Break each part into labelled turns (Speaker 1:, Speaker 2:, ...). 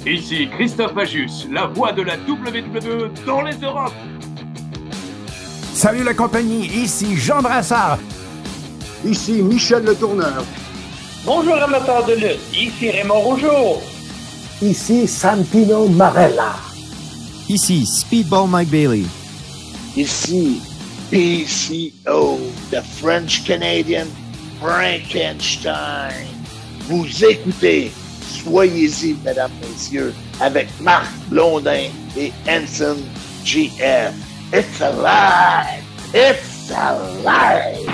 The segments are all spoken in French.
Speaker 1: Ici Christophe Magius, la voix de la WWE dans les Europes.
Speaker 2: Salut la compagnie, ici Jean Brassard.
Speaker 3: Ici Michel Le Tourneur.
Speaker 4: Bonjour amateurs de lutte, ici Raymond Rougeau.
Speaker 5: Ici Santino Marella.
Speaker 6: Ici Speedball Mike Bailey.
Speaker 7: Ici PCO, the French Canadian Frankenstein. Vous écoutez, soyez-y, mesdames, messieurs, avec Marc Blondin et Hanson GF. It's alive! It's alive!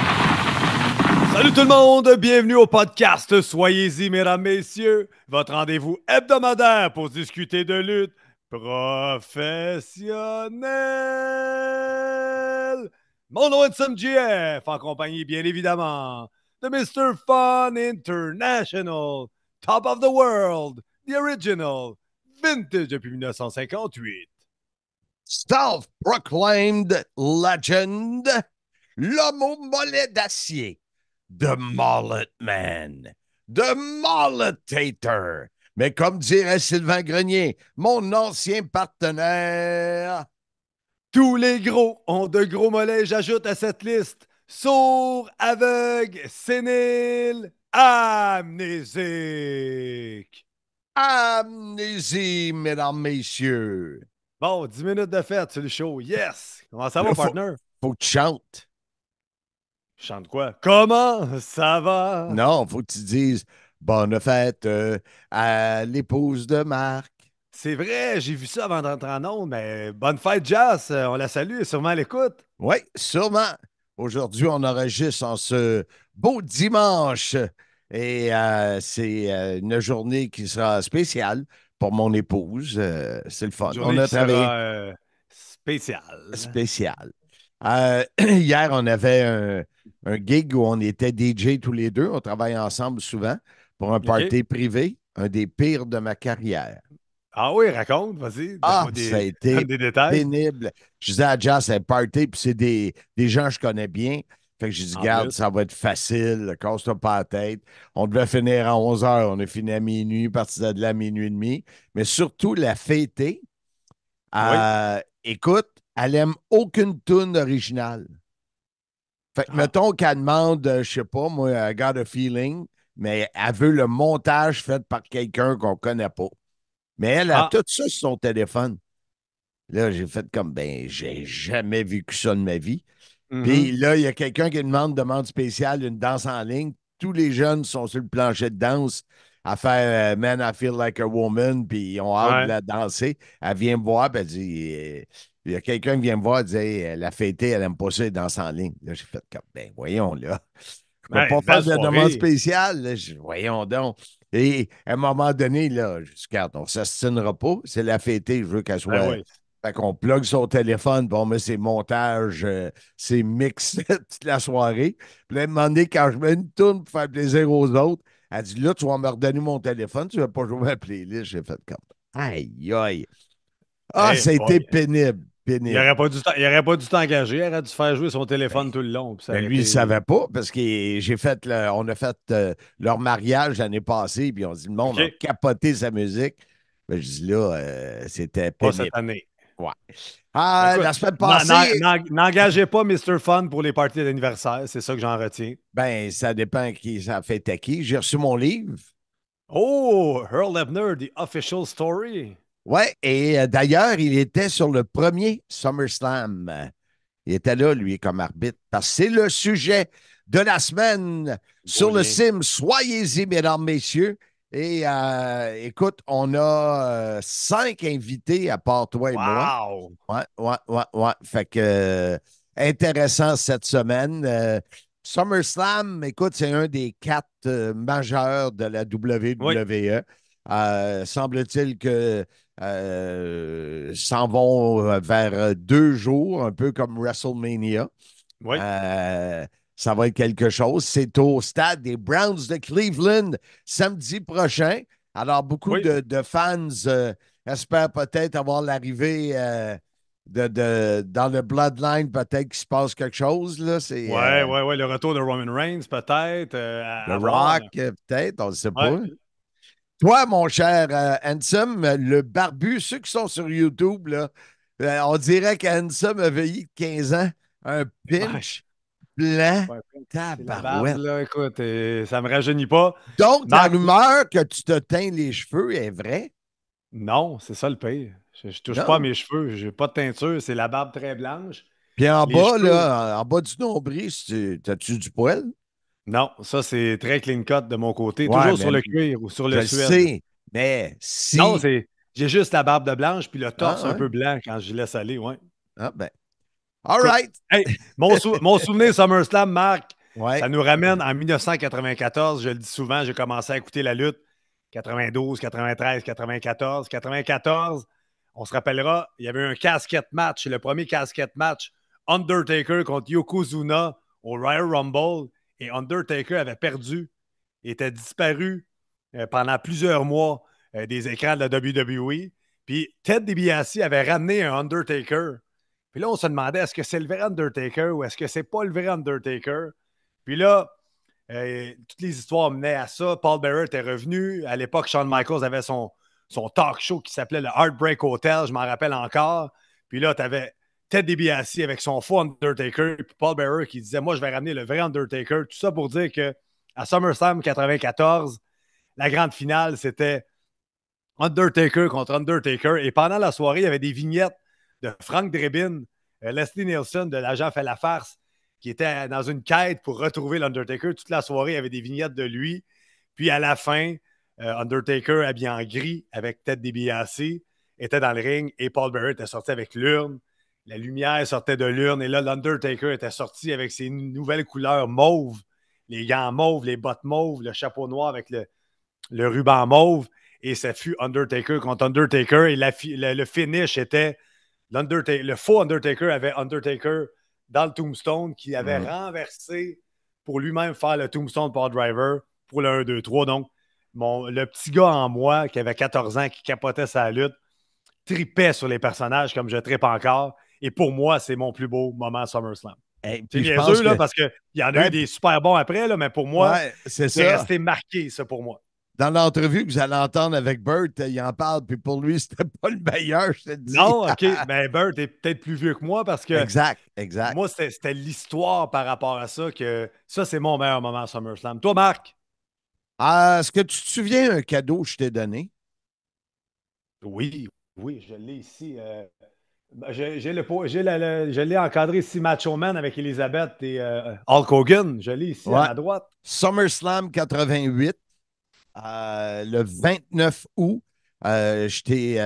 Speaker 8: Salut tout le monde, bienvenue au podcast Soyez-y, mesdames, messieurs, votre rendez-vous hebdomadaire pour discuter de lutte professionnelle. Mon nom est Hanson GF, en compagnie, bien évidemment, de Mr. Fun International, Top of the World, The Original, Vintage depuis 1958.
Speaker 9: Self-proclaimed legend, l'homme au mollet d'acier, The Mullet Man, The Mulletator. Mais comme dirait Sylvain Grenier, mon ancien partenaire.
Speaker 8: Tous les gros ont de gros mollets, j'ajoute à cette liste. Sourd, aveugle, sénile, amnésique.
Speaker 9: Amnésie, mesdames, messieurs.
Speaker 8: Bon, 10 minutes de fête, c'est le show. Yes! Comment ça va,
Speaker 9: Là,
Speaker 8: partner?
Speaker 9: Faut que tu chantes.
Speaker 8: Je chante quoi? Comment ça va?
Speaker 9: Non, faut que tu dises bonne fête à l'épouse de Marc.
Speaker 8: C'est vrai, j'ai vu ça avant d'entrer en ondes, mais bonne fête, Jazz. On la salue, sûrement à l'écoute.
Speaker 9: Oui, sûrement. Aujourd'hui, on enregistre en ce beau dimanche. Et c'est une journée qui sera spéciale pour mon épouse. C'est le fun.
Speaker 8: Journée
Speaker 9: On a
Speaker 8: qui sera,
Speaker 9: travaillé
Speaker 8: spéciale.
Speaker 9: spécial. Hier, on avait un gig où on était DJ tous les deux. On travaille ensemble souvent pour un party privé, un des pires de ma carrière.
Speaker 8: Ah oui, raconte, vas-y.
Speaker 9: Ah,
Speaker 8: Donne-moi
Speaker 9: ça a été
Speaker 8: des détails.
Speaker 9: pénible. Je disais à Jazz, c'est un party, puis c'est des gens que je connais bien. Fait que j'ai dit, garde, ça va être facile, casse-toi pas la tête. On devait finir à 11 h, on a fini à minuit, parti de là à minuit et demi. Mais surtout, la fêtée, écoute, elle aime aucune tune originale. Fait que, mettons qu'elle demande, je sais pas, moi, I got a feeling, mais elle veut le montage fait par quelqu'un qu'on connaît pas. Mais elle a tout ça sur son téléphone. Là, j'ai fait comme, ben, j'ai jamais vécu ça de ma vie. Puis là, il y a quelqu'un qui demande spéciale, une danse en ligne. Tous les jeunes sont sur le plancher de danse à faire Man, I Feel Like a Woman, puis ils ont hâte de la danser. Elle vient me voir, puis elle dit, il y a quelqu'un qui vient me voir et dit, hey, la fêtée, elle n'aime pas ça, les danses en ligne. Là, j'ai fait comme, ben, voyons, là. Je ne peux pas faire de demande spéciale. Là. Voyons donc. Et à un moment donné, là, je dis, regarde, on ne s'astinera pas. C'est la fêtée, je veux qu'elle soit. Fait qu'on plug son téléphone, puis on met ses montages, ses mix toute la soirée. Puis là, elle m'a demandé, quand je mets une tourne pour faire plaisir aux autres, elle dit, là, tu vas me redonner mon téléphone, tu ne vas pas jouer ma playlist. J'ai fait comme, aïe, aïe. Ah, ça a été pénible.
Speaker 8: Il n'aurait pas dû t'engager, il aurait dû faire jouer son téléphone tout le long.
Speaker 9: Mais lui, il ne savait pas parce on a fait leur mariage l'année passée, puis on dit, le monde a capoté sa musique. Ben, je dis là, c'était pénible.
Speaker 8: Pas cette année.
Speaker 9: Ouais. Écoute, la semaine passée.
Speaker 8: N'engagez pas Mr. Fun pour les parties d'anniversaire, c'est ça que j'en retiens.
Speaker 9: Ben, ça dépend qui ça fait à qui. J'ai reçu mon livre.
Speaker 8: Oh, Earl Hebner, The Official Story.
Speaker 9: Ouais, et d'ailleurs, il était sur le premier SummerSlam. Il était là, lui, comme arbitre, parce que c'est le sujet de la semaine sur le sim. Soyez-y, mesdames, messieurs. Et écoute, on a 5 invités à part toi et moi. Ouais. Fait que intéressant cette semaine. SummerSlam, écoute, c'est un des 4 majeurs de la WWE. Semble-t-il que s'en vont vers 2 jours, un peu comme WrestleMania.
Speaker 8: Oui.
Speaker 9: Ça va être quelque chose. C'est au stade des Browns de Cleveland samedi prochain. Alors, beaucoup de fans espèrent peut-être avoir l'arrivée dans le Bloodline, peut-être qu'il se passe quelque chose. Là.
Speaker 8: Le retour de Roman Reigns, peut-être.
Speaker 9: Le Rock, peut-être, on ne sait pas. Toi, mon cher Handsome, le barbu, ceux qui sont sur YouTube, là, on dirait qu'Handsome a vieilli de 15 ans. Un
Speaker 8: Ouais.
Speaker 9: pinch blanc,
Speaker 8: Ouais, c'est la barbe,
Speaker 9: tabarouette.
Speaker 8: là, écoute, ça me rajeunit pas.
Speaker 9: Donc, la
Speaker 8: Marc,
Speaker 9: rumeur que tu te teins les cheveux est vraie?
Speaker 8: non, c'est ça le pire. Je touche pas à
Speaker 9: Non.
Speaker 8: mes cheveux, j'ai pas de teinture, c'est la barbe très blanche.
Speaker 9: Puis en
Speaker 8: Les
Speaker 9: bas,
Speaker 8: cheveux,
Speaker 9: là, en bas du nombril, t'as-tu du poil?
Speaker 8: non, ça c'est très clean cut de mon côté,
Speaker 9: Ouais,
Speaker 8: toujours
Speaker 9: mais
Speaker 8: sur le cuir ou sur
Speaker 9: je
Speaker 8: le
Speaker 9: le
Speaker 8: suède.
Speaker 9: sais, mais
Speaker 8: Non,
Speaker 9: si.
Speaker 8: j'ai juste la barbe de blanche puis le torse
Speaker 9: Ah,
Speaker 8: un
Speaker 9: ouais?
Speaker 8: peu blanc quand je laisse aller, ouais.
Speaker 9: Ah, ben. All
Speaker 8: Écoute,
Speaker 9: right.
Speaker 8: hey, mon souvenir SummerSlam, Marc,
Speaker 9: Ouais.
Speaker 8: ça nous ramène en 1994. Je le dis souvent, j'ai commencé à écouter la lutte. 92, 93, 94. 94, on se rappellera, il y avait un casquette match. Le premier casquette match, Undertaker contre Yokozuna au Royal Rumble. Et Undertaker avait perdu, était disparu pendant plusieurs mois des écrans de la WWE. Puis Ted DiBiase avait ramené un Undertaker. Puis là, on se demandait, est-ce que c'est le vrai Undertaker ou est-ce que c'est pas le vrai Undertaker? Puis là, toutes les histoires menaient à ça. Paul Bearer était revenu. À l'époque, Shawn Michaels avait son talk show qui s'appelait le Heartbreak Hotel, je m'en rappelle encore. Puis là, tu avais Ted DiBiase avec son faux Undertaker, puis Paul Bearer qui disait, moi, je vais ramener le vrai Undertaker. Tout ça pour dire que à SummerSlam 94, la grande finale, c'était Undertaker contre Undertaker. Et pendant la soirée, il y avait des vignettes de Frank Drebin, Leslie Nielsen de L'Agent fait la farce, qui était dans une quête pour retrouver l'Undertaker. Toute la soirée, il y avait des vignettes de lui. Puis à la fin, Undertaker, habillé en gris, avec tête DiBiase, était dans le ring et Paul Bearer était sorti avec l'urne. La lumière sortait de l'urne et là, l'Undertaker était sorti avec ses nouvelles couleurs mauves, les gants mauves, les bottes mauves, le chapeau noir avec le ruban mauve. Et ça fut Undertaker contre Undertaker. Et le finish était le faux Undertaker avait Undertaker dans le tombstone qui avait renversé pour lui-même faire le tombstone par driver pour le 1, 2, 3. Donc, le petit gars en moi qui avait 14 ans, qui capotait sa lutte, tripait sur les personnages comme je trippe encore. Et pour moi, c'est mon plus beau moment SummerSlam.
Speaker 9: Hey,
Speaker 8: C'est
Speaker 9: puis je
Speaker 8: niaiseux,
Speaker 9: pense
Speaker 8: là,
Speaker 9: que.
Speaker 8: parce qu'il y en a
Speaker 9: Ouais,
Speaker 8: eu des super bons après, là, mais pour moi,
Speaker 9: ouais, c'est
Speaker 8: c'est
Speaker 9: ça.
Speaker 8: resté marqué, ça, pour moi.
Speaker 9: Dans l'entrevue que vous allez entendre avec Burt, il en parle, puis pour lui, c'était pas le meilleur, je te le dis.
Speaker 8: Non, OK. Ben, Burt est peut-être plus vieux que moi parce que
Speaker 9: Exact, exact.
Speaker 8: moi, c'était l'histoire par rapport à ça que ça, c'est mon meilleur moment à SummerSlam. Toi, Marc?
Speaker 9: Est-ce que tu te souviens un cadeau que je t'ai donné?
Speaker 8: Oui, oui, je l'ai ici. Je l'ai encadré ici, Macho Man avec Elizabeth et Hulk Hogan. Je l'ai ici à
Speaker 9: Ouais.
Speaker 8: ma droite.
Speaker 9: SummerSlam 88, le 29 août, je t'ai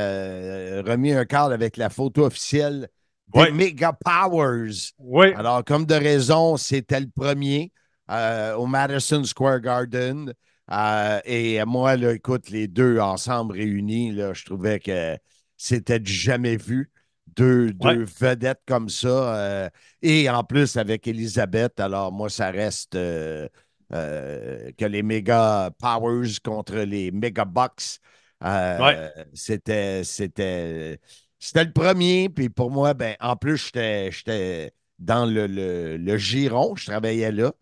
Speaker 9: remis un cadre avec la photo officielle des
Speaker 8: Ouais.
Speaker 9: Mega Powers.
Speaker 8: Oui.
Speaker 9: Alors, comme de raison, c'était le premier au Madison Square Garden. Et moi, là, écoute, les deux ensemble réunis, là, je trouvais que c'était du jamais vu. Deux vedettes comme ça. Et en plus, avec Elisabeth, alors moi, ça reste que les Mega Powers contre les Mega Bucks. C'était le premier. Puis pour moi, ben, en plus, j'étais dans le giron. Je travaillais là.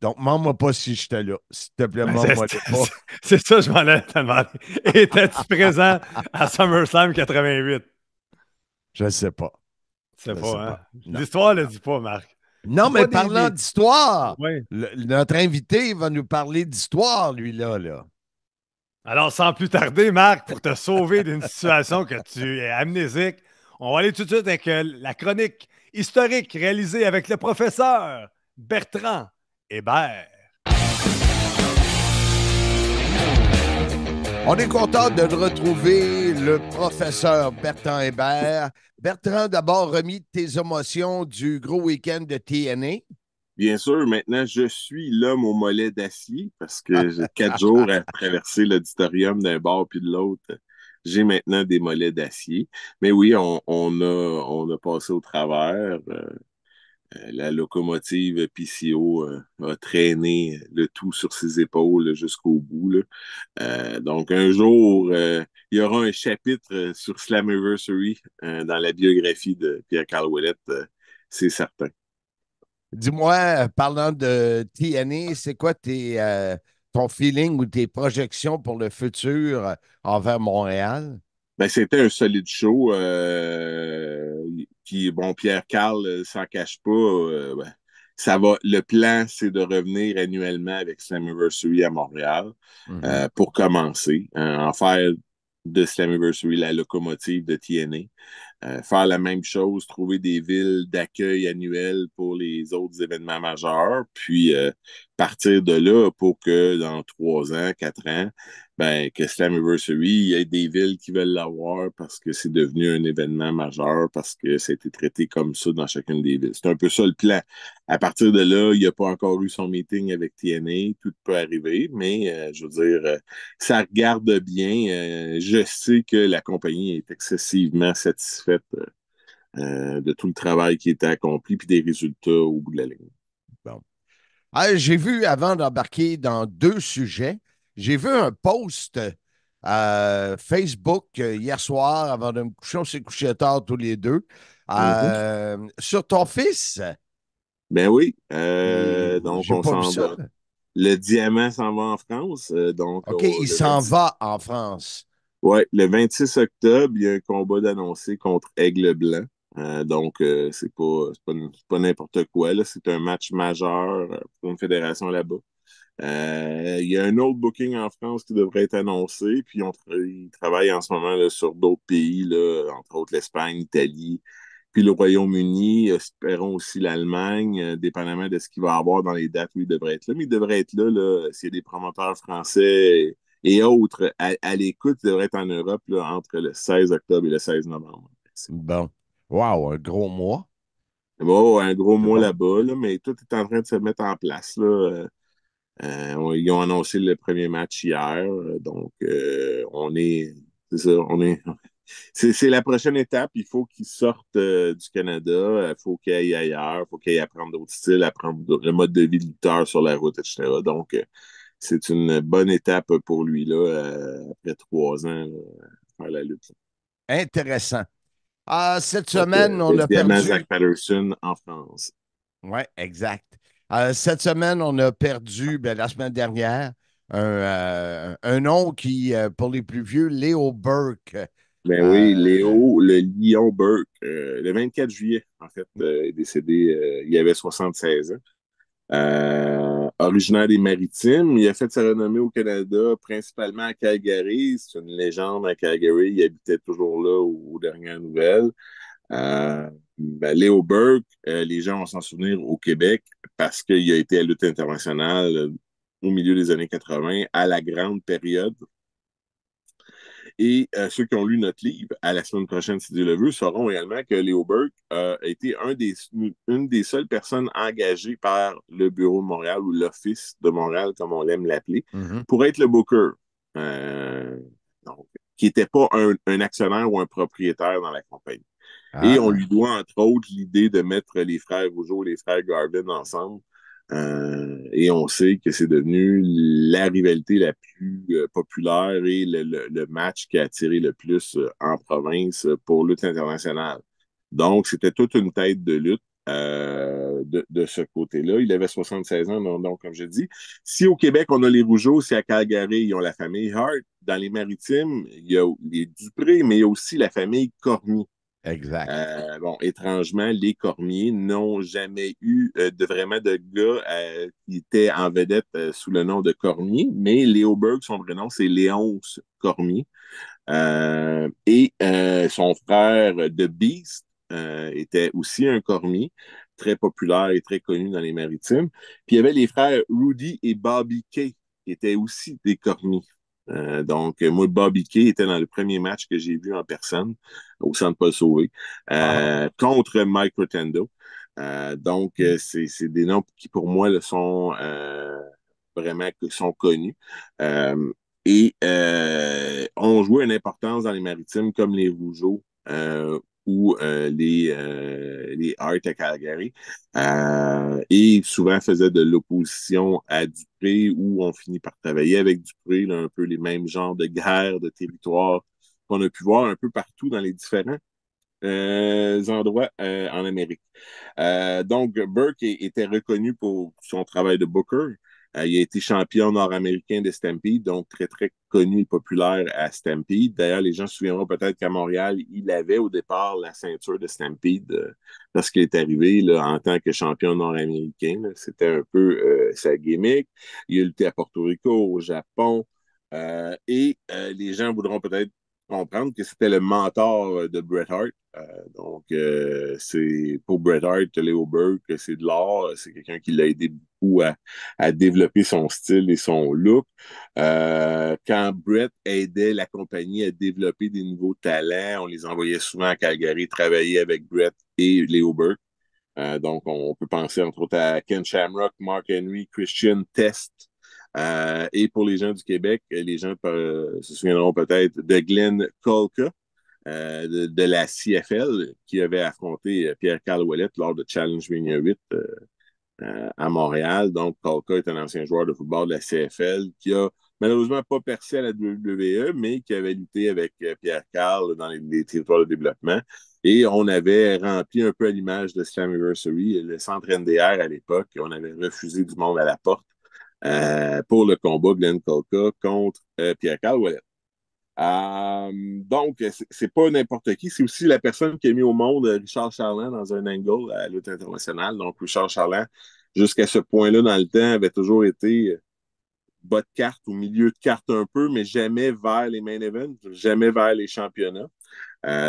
Speaker 9: Donc, demande-moi pas si j'étais là. S'il te plaît, demande-moi pas.
Speaker 8: C'est ça, je m'en allais te demander. Étais-tu présent à SummerSlam 88?
Speaker 9: Je ne sais pas.
Speaker 8: C'est
Speaker 9: Je
Speaker 8: pas,
Speaker 9: sais
Speaker 8: hein?
Speaker 9: pas. Non.
Speaker 8: L'histoire ne le dit pas, Marc.
Speaker 9: Non, mais parlant d'histoire,
Speaker 8: Oui.
Speaker 9: notre invité va nous parler d'histoire, lui-là. Là.
Speaker 8: Alors, sans plus tarder, Marc, pour te sauver d'une situation que tu es amnésique, on va aller tout de suite avec la chronique historique réalisée avec le professeur Bertrand Hébert.
Speaker 9: On est content de retrouver le professeur Bertrand Hébert. Bertrand, d'abord, remis de tes émotions du gros week-end de TNA.
Speaker 10: Bien sûr, maintenant, je suis l'homme au mollet d'acier parce que j'ai 4 jours à traverser l'auditorium d'un bord puis de l'autre. J'ai maintenant des mollets d'acier. Mais oui, on a passé au travers. La locomotive PCO a traîné le tout sur ses épaules jusqu'au bout. Là. Donc, un jour, il y aura un chapitre sur Slammiversary dans la biographie de Pierre-Carl Ouellet, c'est certain.
Speaker 9: Dis-moi, parlant de TNA, c'est quoi ton feeling ou tes projections pour le futur envers Montréal?
Speaker 10: Ben, c'était un solide show. Puis, bon, Pierre Carl s'en cache pas. Ben, ça va. Le plan, c'est de revenir annuellement avec Slammiversary à Montréal pour commencer. En faire de Slammiversary la locomotive de TNA. Faire la même chose, trouver des villes d'accueil annuelles pour les autres événements majeurs, puis partir de là pour que dans 3 ans, 4 ans, ben, que Slammiversary, il y ait des villes qui veulent l'avoir parce que c'est devenu un événement majeur, parce que ça a été traité comme ça dans chacune des villes. C'est un peu ça le plan. À partir de là, il n'y a pas encore eu son meeting avec TNA, tout peut arriver, mais je veux dire, ça regarde bien. Je sais que la compagnie est excessivement satisfaite de tout le travail qui a été accompli puis des résultats au bout de la ligne.
Speaker 9: Bon. J'ai vu, avant d'embarquer dans 2 sujets, j'ai vu un post Facebook hier soir, avant de me coucher, on s'est couché tard tous les deux, sur ton fils.
Speaker 10: Ben oui. Donc,
Speaker 9: j'ai
Speaker 10: on
Speaker 9: pas vu
Speaker 10: s'en
Speaker 9: ça.
Speaker 10: va. Le diamant s'en va en France. Donc,
Speaker 9: OK, il s'en va en France.
Speaker 10: Oui, le 26 octobre, il y a un combat d'annoncé contre Aigle Blanc. Donc, c'est pas n'importe quoi, là. C'est un match majeur pour une fédération là-bas. Il y a un autre booking en France qui devrait être annoncé, puis ils travaillent en ce moment là, sur d'autres pays, là, entre autres l'Espagne, l'Italie, puis le Royaume-Uni. Espérons aussi l'Allemagne, dépendamment de ce qu'il va y avoir dans les dates où il devrait être là. Mais il devrait être là s'il y a des promoteurs français et autres à l'écoute, il devrait être en Europe là, entre le 16 octobre et le 16 novembre.
Speaker 9: Bon. Wow, un gros mois.
Speaker 10: Bon, un gros mois
Speaker 9: bon.
Speaker 10: là-bas, là, mais tout est en train de se mettre en place. Là. Ils ont annoncé le premier match hier, donc c'est ça, c'est la prochaine étape. Il faut qu'ils sortent du Canada, il faut qu'ils aillent ailleurs, il faut qu'ils aillent apprendre d'autres styles, apprendre le mode de vie de lutteur sur la route, etc. Donc, c'est une bonne étape pour lui, là, après 3 ans, là, faire la lutte.
Speaker 9: Là. Intéressant. Cette semaine, on a
Speaker 10: Diamant
Speaker 9: perdu...
Speaker 10: Zach Patterson en France.
Speaker 9: Oui, exact. Cette semaine, on a perdu, la semaine dernière, un nom qui, pour les plus vieux, Léo Burke.
Speaker 10: Ben oui, Léo, le Lion Burke, le 24 juillet, en fait, est décédé, il avait 76 ans. Originaire des Maritimes, il a fait sa renommée au Canada, principalement à Calgary. C'est une légende à Calgary, il habitait toujours là aux dernières nouvelles. Léo Burke, les gens vont s'en souvenir au Québec parce qu'il a été à lutte internationale au milieu des années 80, à la grande période. Et ceux qui ont lu notre livre, à la semaine prochaine, si Dieu le veut, sauront également que Léo Burke a été une des seules personnes engagées par le Bureau de Montréal ou l'Office de Montréal, comme on l'aime l'appeler, pour être le booker. Donc, qui n'était pas un actionnaire ou un propriétaire dans la compagnie. Et on lui doit, entre autres, l'idée de mettre les frères Rougeau et les frères Garvin ensemble. Et on sait que c'est devenu la rivalité la plus populaire et le match qui a attiré le plus en province pour lutte internationale. Donc, c'était toute une tête de lutte de ce côté-là. Il avait 76 ans, donc comme je dis. Si au Québec, on a les Rougeau, si à Calgary, ils ont la famille Hart. Dans les Maritimes, il y a les Dupré, mais il y a aussi la famille Cormier.
Speaker 9: Exact.
Speaker 10: Bon, étrangement, les Cormier n'ont jamais eu vraiment de gars qui étaient en vedette sous le nom de Cormier, mais Léo Burke, son vrai nom, c'est Léonce Cormier. Et son frère de Beast était aussi un Cormier, très populaire et très connu dans les Maritimes. Puis il y avait les frères Rudy et Bobby Kay, qui étaient aussi des Cormier. Donc, moi, Bobby Kay était dans le premier match que j'ai vu en personne au Centre Paul Sauvé contre Mike Rotendo. Donc, c'est des noms qui, pour moi, sont vraiment sont connus. Et ont joué une importance dans les Maritimes comme les Rougeau ou les Hart à Calgary. Et souvent faisaient de l'opposition à Dupré, où on finit par travailler avec Dupré, là, un peu les mêmes genres de guerres, de territoires qu'on a pu voir un peu partout dans les différents endroits en Amérique. Donc, Burke était reconnu pour son travail de booker, Il a été champion nord-américain de Stampede, donc très, très connu et populaire à Stampede. D'ailleurs, les gens se souviendront peut-être qu'à Montréal, il avait au départ la ceinture de Stampede lorsqu'il est arrivé là, en tant que champion nord-américain. Là. C'était un peu sa gimmick. Il a lutté à Porto Rico, au Japon, et les gens voudront peut-être comprendre que c'était le mentor de Bret Hart. C'est pour Bret Hart, Leo Burke, c'est de l'art. C'est quelqu'un qui l'a aidé beaucoup à développer son style et son look. Quand Bret aidait la compagnie à développer des nouveaux talents, on les envoyait souvent à Calgary travailler avec Bret et Leo Burke. Donc, on peut penser entre autres à Ken Shamrock, Mark Henry, Christian Test. Et pour les gens du Québec, les gens se souviendront peut-être de Glenn Kolka de la CFL qui avait affronté Pierre-Carl Ouellet lors de Challenge Mania 8 à Montréal. Donc, Kolka est un ancien joueur de football de la CFL qui a malheureusement pas percé à la WWE, mais qui avait lutté avec Pierre-Carl dans les territoires de développement. Et on avait rempli un peu à l'image de Slammiversary, le centre NDR à l'époque. On avait refusé du monde à la porte pour le combat Glenn Kolka contre Pierre-Carl Ouellet. Donc, c'est pas n'importe qui. C'est aussi la personne qui a mis au monde Richard Charland dans un angle à la lutte internationale. Donc, Richard Charland, jusqu'à ce point-là dans le temps, avait toujours été bas de carte ou milieu de carte un peu, mais jamais vers les main events, jamais vers les championnats.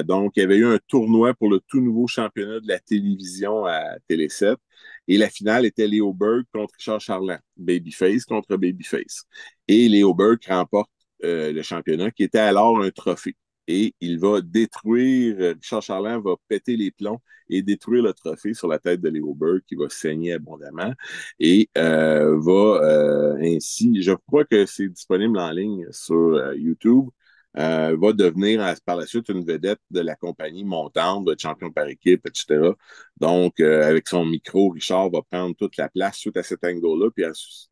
Speaker 10: Donc, il y avait eu un tournoi pour le tout nouveau championnat de la télévision à Télé 7. Et la finale était Leo Burke contre Richard Charland. Babyface contre Babyface. Et Leo Burke remporte le championnat, qui était alors un trophée. Et il va détruire, Richard Charland va péter les plombs et détruire le trophée sur la tête de Leo Burke, qui va saigner abondamment. Et va ainsi, je crois que c'est disponible en ligne sur YouTube, va devenir par la suite une vedette de la compagnie montante, de champion par équipe, etc. Donc, avec son micro, Richard va prendre toute la place suite à cet angle-là, puis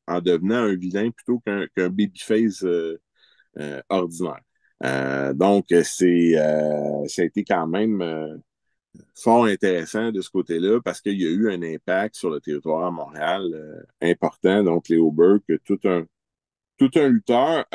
Speaker 10: en devenant un vilain plutôt qu'un babyface ordinaire. Donc, ça a été quand même fort intéressant de ce côté-là parce qu'il y a eu un impact sur le territoire à Montréal important. Donc, Leo Burke, tout un lutteur.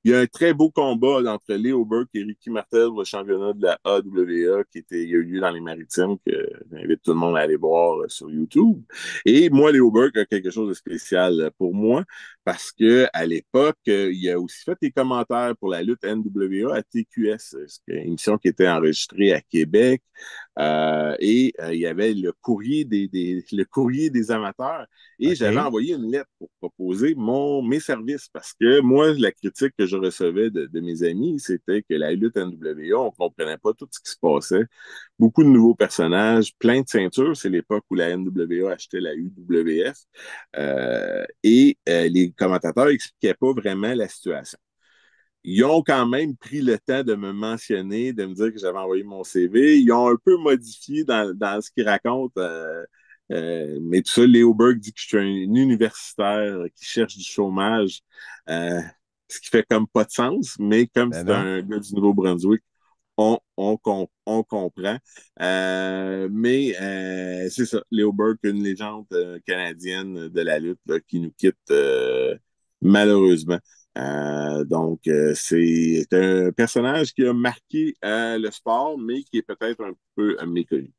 Speaker 10: Il y a un très beau combat entre Leo Burke et Ricky Martel pour le championnat de la AWA il a eu lieu dans les Maritimes, que j'invite tout le monde à aller voir sur YouTube. Et moi, Leo Burke a quelque chose de spécial pour moi parce que à l'époque, il a aussi fait des commentaires pour la lutte NWA à TQS, une émission qui était enregistrée à Québec. Il y avait le courrier le courrier des amateurs. Et j'avais envoyé une lettre pour proposer mes services parce que moi, la critique que je recevais de mes amis, c'était que la lutte NWA, on ne comprenait pas tout ce qui se passait. Beaucoup de nouveaux personnages, plein de ceintures. C'est l'époque où la NWA achetait la UWF. Les commentateurs n'expliquaient pas vraiment la situation. Ils ont quand même pris le temps de me mentionner, de me dire que j'avais envoyé mon CV. Ils ont un peu modifié dans ce qu'ils racontent. Mais tout ça, Leo Burke dit que je suis un universitaire qui cherche du chômage, ce qui fait comme pas de sens, mais comme c'est un gars du Nouveau-Brunswick, on comprend. C'est ça, Leo Burke, une légende canadienne de la lutte là, qui nous quitte malheureusement. C'est un personnage qui a marqué le sport, mais qui est peut-être un peu méconnu.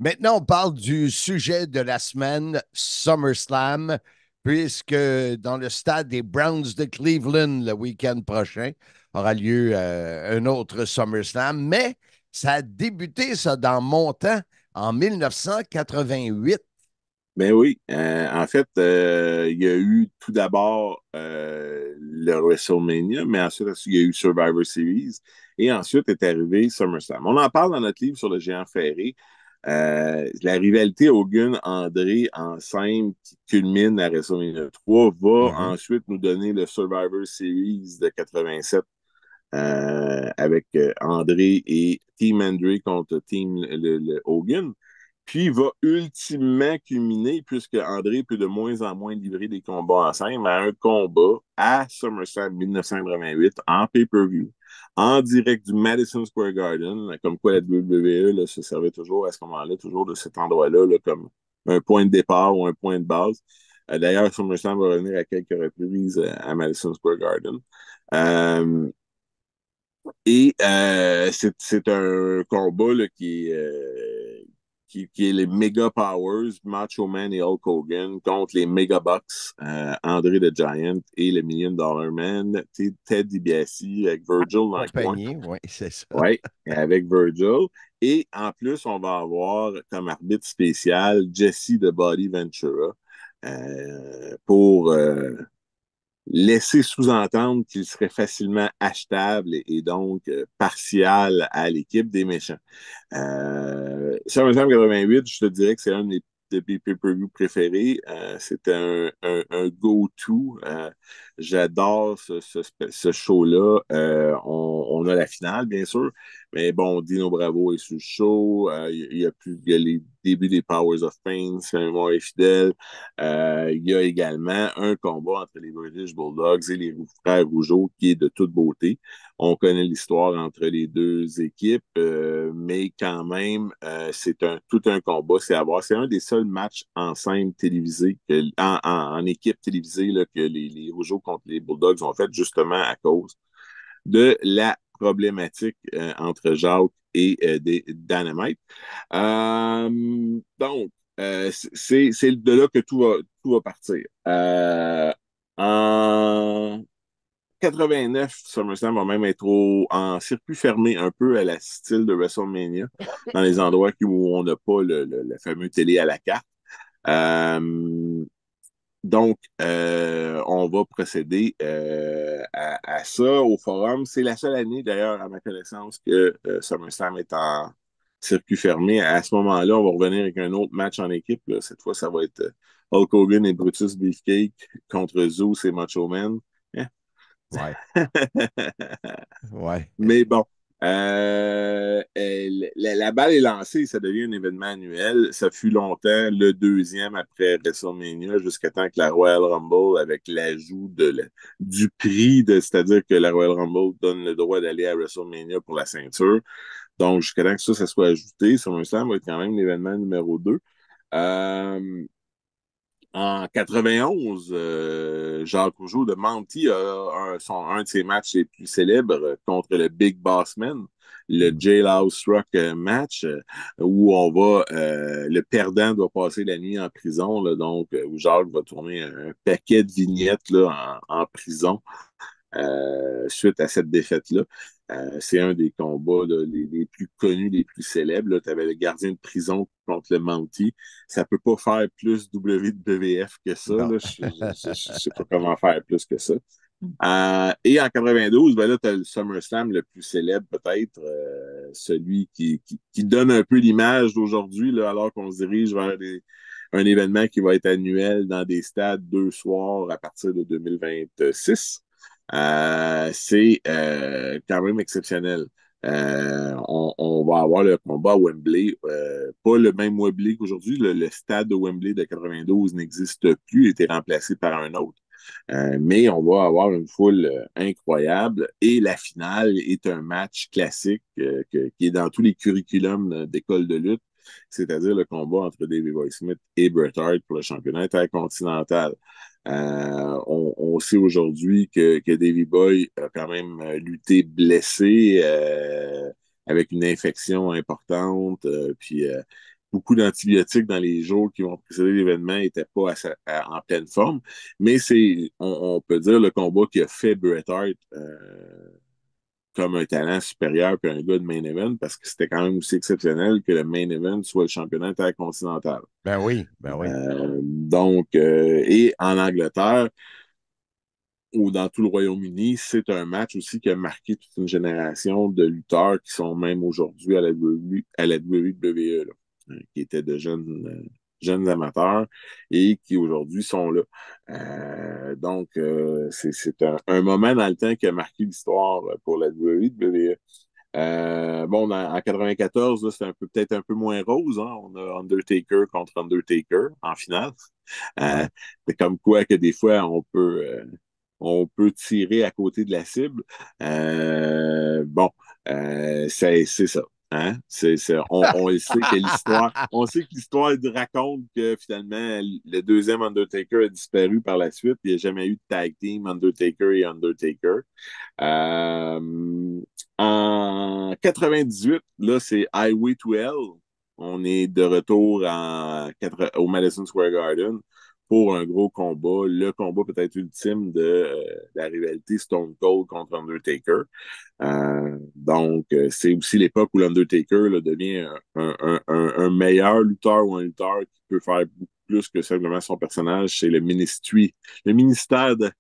Speaker 9: Maintenant, on parle du sujet de la semaine, SummerSlam, puisque dans le stade des Browns de Cleveland, le week-end prochain, aura lieu un autre SummerSlam. Mais ça a débuté, ça, dans mon temps, en 1988.
Speaker 10: Ben oui. En fait, il y a eu tout d'abord le WrestleMania, mais ensuite, il y a eu Survivor Series. Et ensuite est arrivé SummerSlam. On en parle dans notre livre sur le géant ferré. La rivalité Hogan-André en simple qui culmine à WrestleMania 3 va ensuite nous donner le Survivor Series de 87 avec André et Team André contre Team le Hogan. Puis il va ultimement culminer, puisque André peut de moins en moins livrer des combats ensemble, à un combat à SummerSlam 1988 en pay-per-view, en direct du Madison Square Garden, comme quoi la WWE là, se servait toujours à ce moment-là, toujours de cet endroit-là là, comme un point de départ ou un point de base. D'ailleurs, SummerSlam va revenir à quelques reprises à Madison Square Garden. C'est un combat là, qui est les Mega Powers, Macho Man et Hulk Hogan, contre les Mega Bucks, André the Giant et le Million Dollar Man, Ted DiBiase avec Virgil dans le coin.
Speaker 9: Oui, c'est ça.
Speaker 10: Oui, avec Virgil. Et en plus, on va avoir comme arbitre spécial Jesse the Body Ventura pour laisser sous-entendre qu'il serait facilement achetable et donc partial à l'équipe des méchants. SummerSlam 88, je te dirais que c'est un de mes pay-per-view préférés. C'était un go-to. J'adore ce show-là. On a la finale, bien sûr, mais bon, Dino Bravo est sur le show. Il y a les débuts des Powers of Pain, c'est un mémoire fidèle. Il y a également un combat entre les British Bulldogs et les frères Rougeau qui est de toute beauté. On connaît l'histoire entre les deux équipes, mais quand même, c'est tout un combat. C'est un des seuls matchs en scène télévisé, en équipe télévisée là, que les Rougeau contre les Bulldogs ont fait justement à cause de la problématique entre Jacques et des Dynamite. Donc, c'est de là que tout va partir. En 89, SummerSlam va même être en circuit fermé un peu à la style de WrestleMania, dans les endroits où on n'a pas le fameux télé à la carte. Donc, on va procéder à ça au forum. C'est la seule année, d'ailleurs, à ma connaissance, que SummerSlam est en circuit fermé. À ce moment-là, on va revenir avec un autre match en équipe. Là. Cette fois, ça va être Hulk Hogan et Brutus Beefcake contre Zeus et Macho Man.
Speaker 9: Ouais. Ouais.
Speaker 10: Mais bon, la balle est lancée, ça devient un événement annuel. Ça fut longtemps le deuxième après WrestleMania, jusqu'à temps que la Royal Rumble, avec l'ajout du prix, c'est-à-dire que la Royal Rumble donne le droit d'aller à WrestleMania pour la ceinture. Donc, jusqu'à temps que ça soit ajouté, SummerSlam va être quand même l'événement numéro 2. En 91, Jacques Rougeau de Monty a un de ses matchs les plus célèbres contre le Big Boss Man, le Jailhouse Rock match, où le perdant doit passer la nuit en prison, là, donc où Jacques va tourner un paquet de vignettes là, en prison. Suite à cette défaite-là. C'est un des combats là, les plus connus, les plus célèbres. Tu avais le gardien de prison contre le Mountie. Ça peut pas faire plus WWF que ça. Là. Je sais pas comment faire plus que ça. Et en 92, ben là, tu as le SummerSlam le plus célèbre, peut-être, celui qui donne un peu l'image d'aujourd'hui, là, alors qu'on se dirige vers un événement qui va être annuel dans des stades 2 soirs à partir de 2026. C'est quand même exceptionnel. On va avoir le combat à Wembley. Pas le même Wembley qu'aujourd'hui. Le stade de Wembley de 92 n'existe plus, il a été remplacé par un autre. Mais on va avoir une foule incroyable et la finale est un match classique qui est dans tous les curriculums d'école de lutte, c'est-à-dire le combat entre Davey Boy Smith et Bret Hart pour le championnat intercontinental. On sait aujourd'hui que Davey Boy a quand même lutté blessé avec une infection importante, puis beaucoup d'antibiotiques dans les jours qui vont précéder l'événement n'étaient pas en pleine forme. Mais on peut dire, le combat qui a fait Bret Hart comme un talent supérieur puis un gars de main event, parce que c'était quand même aussi exceptionnel que le main event soit le championnat intercontinental.
Speaker 9: Ben oui.
Speaker 10: Et en Angleterre, ou dans tout le Royaume-Uni, c'est un match aussi qui a marqué toute une génération de lutteurs qui sont même aujourd'hui à la WWE, là, qui étaient de jeunes amateurs et qui aujourd'hui sont là. C'est un moment dans le temps qui a marqué l'histoire pour la WWE. En 94, c'était peut-être un peu moins rose. Hein? On a Undertaker contre Undertaker en finale. C'est comme quoi que des fois, on peut tirer à côté de la cible. C'est ça. Hein? On le sait que on sait que l'histoire raconte que finalement, le deuxième Undertaker a disparu par la suite. Il n'y a jamais eu de tag team Undertaker et Undertaker. En 98, là, c'est Highway to Hell. On est de retour au Madison Square Garden pour un gros combat, le combat peut-être ultime de la rivalité Stone Cold contre Undertaker. C'est aussi l'époque où l'Undertaker là, devient un meilleur lutteur ou un lutteur qui peut faire beaucoup plus que simplement son personnage. C'est le ministère de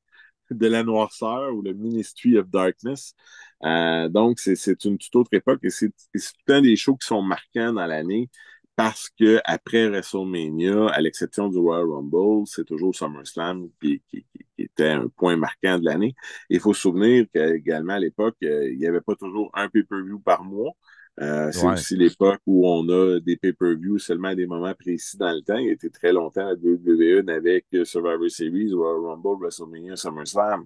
Speaker 10: la noirceur ou le Ministry of Darkness. C'est une toute autre époque et c'est tout un des shows qui sont marquants dans l'année parce que après WrestleMania, à l'exception du Royal Rumble, c'est toujours SummerSlam qui était un point marquant de l'année. Il faut se souvenir qu'également à l'époque, il n'y avait pas toujours un pay-per-view par mois. C'est aussi l'époque où on a des pay-per-views seulement à des moments précis dans le temps. Il y a été très longtemps la WWE avec Survivor Series, Royal Rumble, WrestleMania, SummerSlam,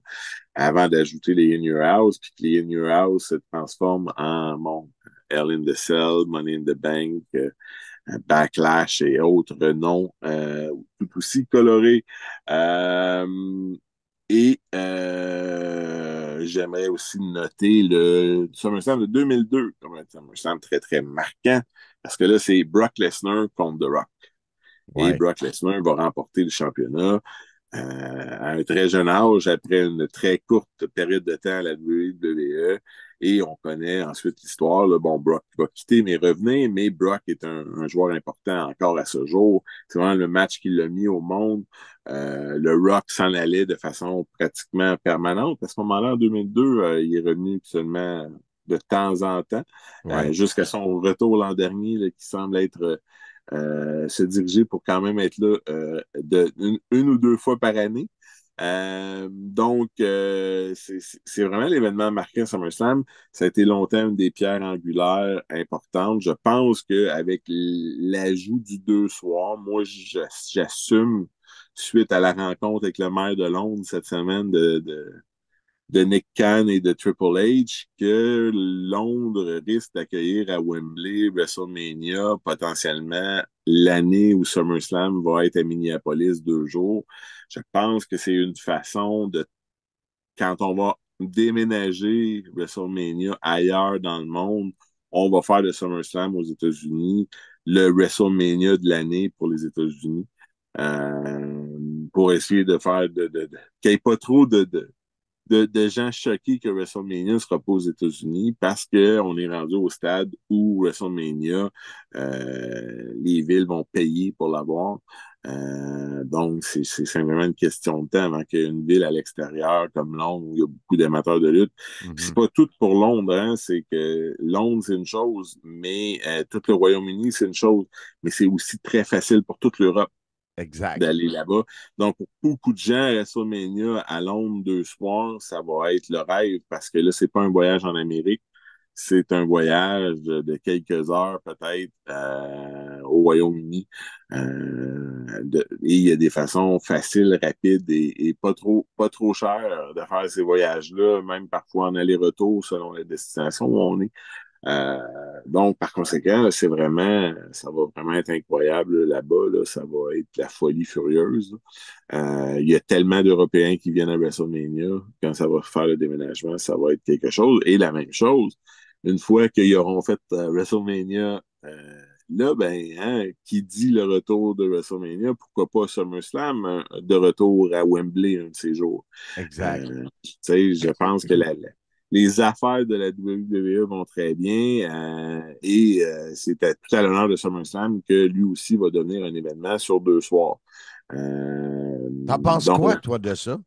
Speaker 10: avant d'ajouter les In Your House, puis que les In Your House se transforment en Hell in the Cell, Money in the Bank, Backlash et autres noms tout aussi colorés. J'aimerais aussi noter le SummerSlam de 2002 comme un SummerSlam très, très marquant parce que là, c'est Brock Lesnar contre The Rock. Ouais. Et Brock Lesnar va remporter le championnat à un très jeune âge, après une très courte période de temps à la WWE. Et on connaît ensuite l'histoire. Là, Brock va quitter mais revenir, mais Brock est un joueur important encore à ce jour. C'est vraiment le match qui l'a mis au monde. Le Rock s'en allait de façon pratiquement permanente. À ce moment-là, en 2002, il est revenu seulement de temps en temps, jusqu'à son retour l'an dernier, là, qui semble être se diriger pour quand même être là une ou deux fois par année. C'est vraiment l'événement marquant SummerSlam. Ça a été longtemps une des pierres angulaires importantes. Je pense qu'avec l'ajout du 2 soirs, moi, j'assume, suite à la rencontre avec le maire de Londres cette semaine de Nick Khan et de Triple H, que Londres risque d'accueillir à Wembley WrestleMania potentiellement l'année où SummerSlam va être à Minneapolis 2 jours. Je pense que c'est une façon de, quand on va déménager WrestleMania ailleurs dans le monde, on va faire de SummerSlam aux États-Unis le WrestleMania de l'année pour les États-Unis, pour essayer de faire qu'il n'y ait pas trop de gens choqués que WrestleMania ne sera pas aux États-Unis parce qu'on est rendu au stade où WrestleMania, les villes vont payer pour l'avoir. C'est simplement une question de temps avant qu'une ville à l'extérieur comme Londres, où il y a beaucoup d'amateurs de lutte. C'est pas tout pour Londres, hein? C'est que Londres, c'est une chose, mais tout le Royaume-Uni, c'est une chose, mais c'est aussi très facile pour toute l'Europe.
Speaker 9: Exact.
Speaker 10: D'aller là-bas. Donc, pour beaucoup de gens, WrestleMania à Londres 2 soirs, ça va être le rêve parce que là, c'est pas un voyage en Amérique, c'est un voyage de quelques heures peut-être au Royaume-Uni. Et il y a des façons faciles, rapides et pas trop chères de faire ces voyages-là, même parfois en aller-retour selon la destination où on est. Donc, par conséquent, ça va vraiment être incroyable là-bas. Là, ça va être la folie furieuse. Il y a tellement d'Européens qui viennent à WrestleMania. Quand ça va faire le déménagement, ça va être quelque chose. Et la même chose, une fois qu'ils auront fait WrestleMania, qui dit le retour de WrestleMania, pourquoi pas SummerSlam de retour à Wembley un de ces jours.
Speaker 9: Exact.
Speaker 10: Je pense que les affaires de la WWE vont très bien c'est tout à l'honneur de SummerSlam que lui aussi va devenir un événement sur 2 soirs.
Speaker 9: T'en penses quoi, toi, de ça?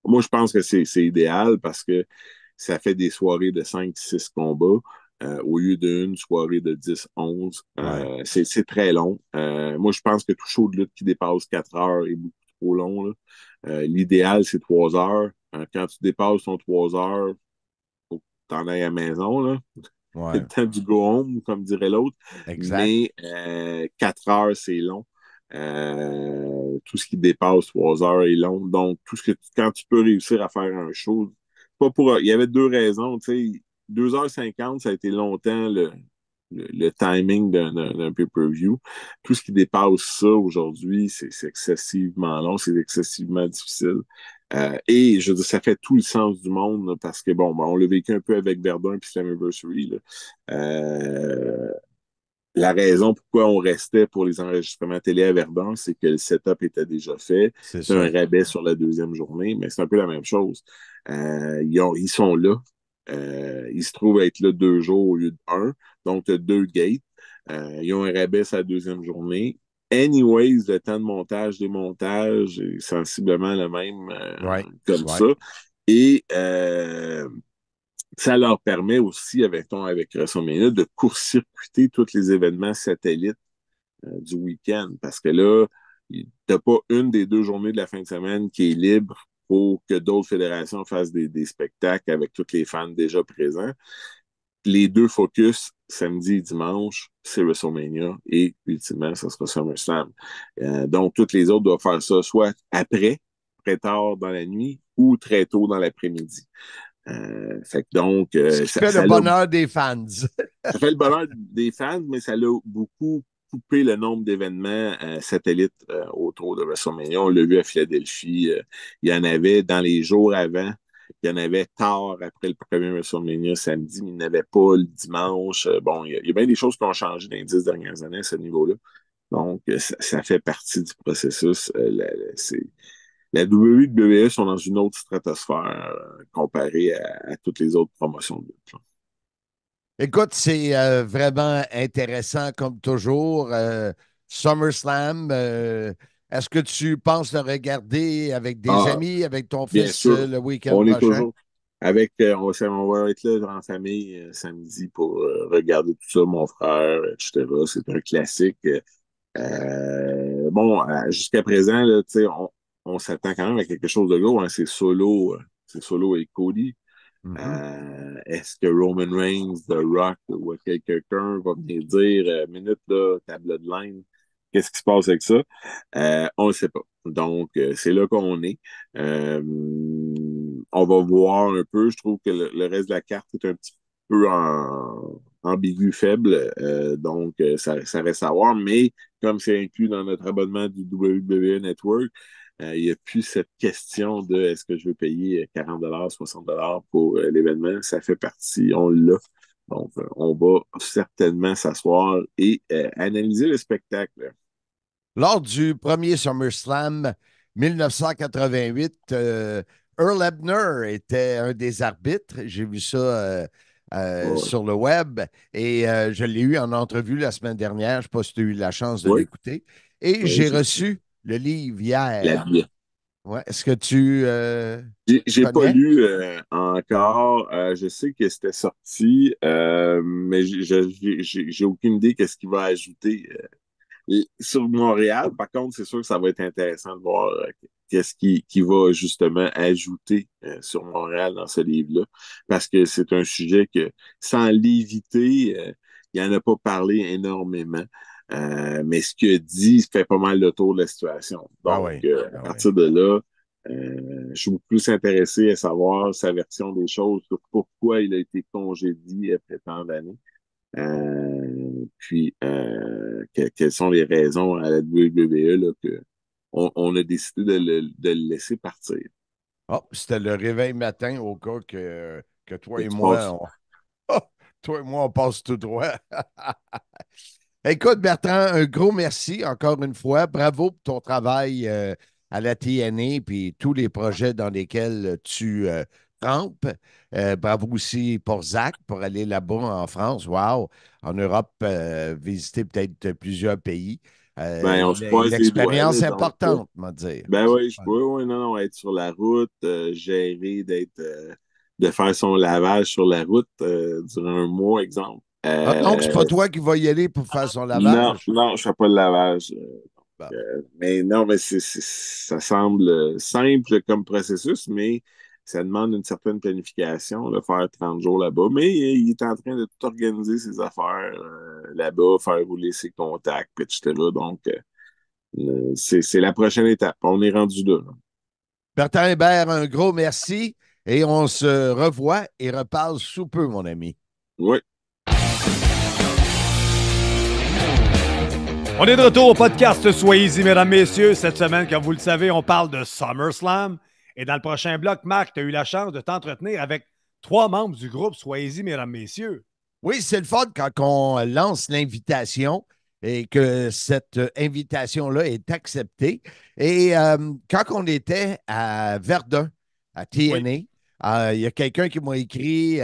Speaker 10: Moi, je pense que c'est idéal parce que ça fait des soirées de 5-6 combats au lieu d'une soirée de 10-11. C'est très long. Moi, je pense que tout show de lutte qui dépasse 4 heures est beaucoup trop long. Là. L'idéal, c'est 3 heures. Quand tu dépasses ton 3 heures, t'en ailles à la maison, là. C'est le temps du go home, comme dirait l'autre.
Speaker 9: Exact.
Speaker 10: Mais 4 heures, c'est long. Tout ce qui dépasse 3 heures est long. Donc, quand tu peux réussir à faire un show, il y avait 2 raisons, tu sais. 2h50, ça a été longtemps le timing d'un pay-per-view. Tout ce qui dépasse ça aujourd'hui, c'est excessivement long, c'est excessivement difficile. Et je veux dire, ça fait tout le sens du monde là, parce que, bon, ben, on l'a vécu un peu avec Verdun puis Slammiversary. Là. La raison pourquoi on restait pour les enregistrements télé à Verdun, c'est que le setup était déjà fait. C'est un rabais sur la deuxième journée, mais c'est un peu la même chose. Ils sont là. Ils se trouvent être là 2 jours au lieu de 1. Donc, tu as 2 gates. Ils ont un rabais sur la deuxième journée. Anyways, le temps de montage, démontage est sensiblement le même comme ça. Et ça leur permet aussi, avec WrestleMania, de court-circuiter tous les événements satellites du week-end. Parce que là, t'as pas une des 2 journées de la fin de semaine qui est libre pour que d'autres fédérations fassent des spectacles avec tous les fans déjà présents. Les 2 focus, samedi et dimanche, c'est WrestleMania et ultimement, ça sera SummerSlam. Donc, toutes les autres doivent faire ça soit après, très tard dans la nuit ou très tôt dans l'après-midi. Fait que donc,
Speaker 9: ça fait le bonheur des fans.
Speaker 10: Ça fait le bonheur des fans, mais ça l'a beaucoup coupé le nombre d'événements satellites autour de WrestleMania. On l'a vu à Philadelphie. Il y en avait dans les jours avant. Il y en avait tard après le premier WrestleMania samedi, mais il n'y en avait pas le dimanche. Bon, il y a bien des choses qui ont changé dans les 10 dernières années à ce niveau-là. Donc, ça fait partie du processus. La WWE sont dans une autre stratosphère comparée à toutes les autres promotions de lutte.
Speaker 9: Écoute, c'est vraiment intéressant comme toujours. SummerSlam, est-ce que tu penses le regarder avec des amis, avec ton fils le week-end prochain?
Speaker 10: On est toujours on va être là en famille samedi pour regarder tout ça, mon frère, etc. C'est un classique. Jusqu'à présent, là, on s'attend quand même à quelque chose de gros. Hein. C'est Solo et Cody. Est-ce que Roman Reigns, The Rock ou quelqu'un va venir dire minute là, ta bloodline, qu'est-ce qui se passe avec ça? On ne le sait pas. Donc, c'est là qu'on est. On va voir un peu. Je trouve que le reste de la carte est un petit peu ambigu, faible. Donc, ça reste à voir. Mais comme c'est inclus dans notre abonnement du WWE Network, il n'y a plus cette question de est-ce que je veux payer 40 60 pour l'événement. Ça fait partie, on l'a. Donc, on va certainement s'asseoir et analyser le spectacle.
Speaker 9: Lors du premier SummerSlam 1988, Earl Hebner était un des arbitres. J'ai vu ça sur le web et je l'ai eu en entrevue la semaine dernière. Je ne sais pas si tu as eu la chance de l'écouter. Et j'ai reçu le livre hier. Ouais. Est-ce que tu.
Speaker 10: J'ai pas lu encore. Je sais que c'était sorti, mais j'ai aucune idée qu'est-ce qu'il va ajouter. Sur Montréal, par contre, c'est sûr que ça va être intéressant de voir qu'est-ce qu'il va justement ajouter sur Montréal dans ce livre-là. Parce que c'est un sujet que, sans l'éviter, il n'en a pas parlé énormément. Mais ce qu'il a dit fait pas mal le tour de la situation. Donc, à partir de là, je suis beaucoup plus intéressé à savoir sa version des choses, sur pourquoi il a été congédié après tant d'années. Quelles sont les raisons à la WWE là, on a décidé de le laisser partir.
Speaker 9: Oh, c'était le réveil matin au cas que toi et moi, on passe tout droit. Écoute, Bertrand, un gros merci encore une fois. Bravo pour ton travail à la TNA et tous les projets dans lesquels tu trempes. Bravo aussi pour Zach, pour aller là-bas en France. Wow! En Europe, visiter peut-être plusieurs pays. L'expérience importante, on va dire.
Speaker 10: Ben oui, non, être sur la route, gérer, de faire son lavage sur la route durant un mois, exemple.
Speaker 9: Donc, c'est pas toi qui vas y aller pour faire son lavage?
Speaker 10: Non, je fais pas le lavage. Mais non, mais ça semble simple comme processus, mais ça demande une certaine planification, de faire 30 jours là-bas. Mais il est en train de tout organiser ses affaires là-bas, faire rouler ses contacts, etc. Donc, c'est la prochaine étape. On est rendu là.
Speaker 9: Bertrand Hébert, un gros merci et on se revoit et reparle sous peu, mon ami.
Speaker 10: Oui.
Speaker 8: On est de retour au podcast Soyez-y, mesdames, messieurs. Cette semaine, comme vous le savez, on parle de SummerSlam. Et dans le prochain bloc, Marc, tu as eu la chance de t'entretenir avec 3 membres du groupe Soyez-y, mesdames, messieurs.
Speaker 9: Oui, c'est le fun quand on lance l'invitation et que cette invitation-là est acceptée. Et quand on était à Verdun, à TNA, il y a quelqu'un qui m'a écrit,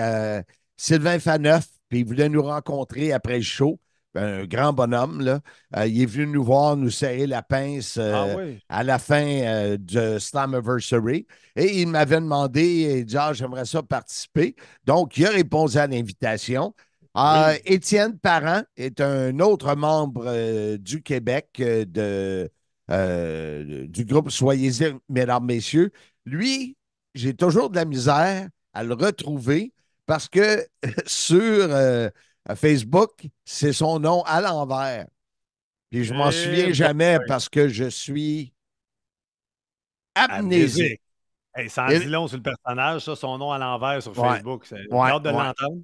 Speaker 9: Sylvain Faneuf, puis il voulait nous rencontrer après le show. Un grand bonhomme, là. Il est venu nous voir, nous serrer la pince à la fin du Slammiversary. Et il m'avait demandé, il dit, j'aimerais ça participer. Donc, il a répondu à l'invitation. Étienne Parent est un autre membre du Québec du groupe Soyez-y, mesdames, messieurs. Lui, j'ai toujours de la misère à le retrouver parce que sur Facebook, c'est son nom à l'envers. Puis je m'en souviens jamais parce que je suis amnésique.
Speaker 8: Hey, ça en dit long sur le personnage, ça, son nom à l'envers sur Facebook. J'ai hâte de l'entendre.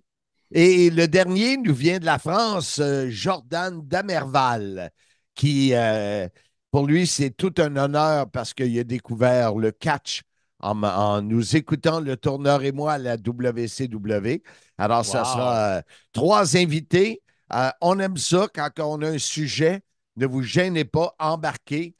Speaker 9: Et le dernier nous vient de la France, Jordan Damerval, qui, pour lui, c'est tout un honneur parce qu'il a découvert le catch en nous écoutant le tourneur et moi à la WCW. Alors, ça sera 3 invités. On aime ça quand on a un sujet. Ne vous gênez pas, embarquez.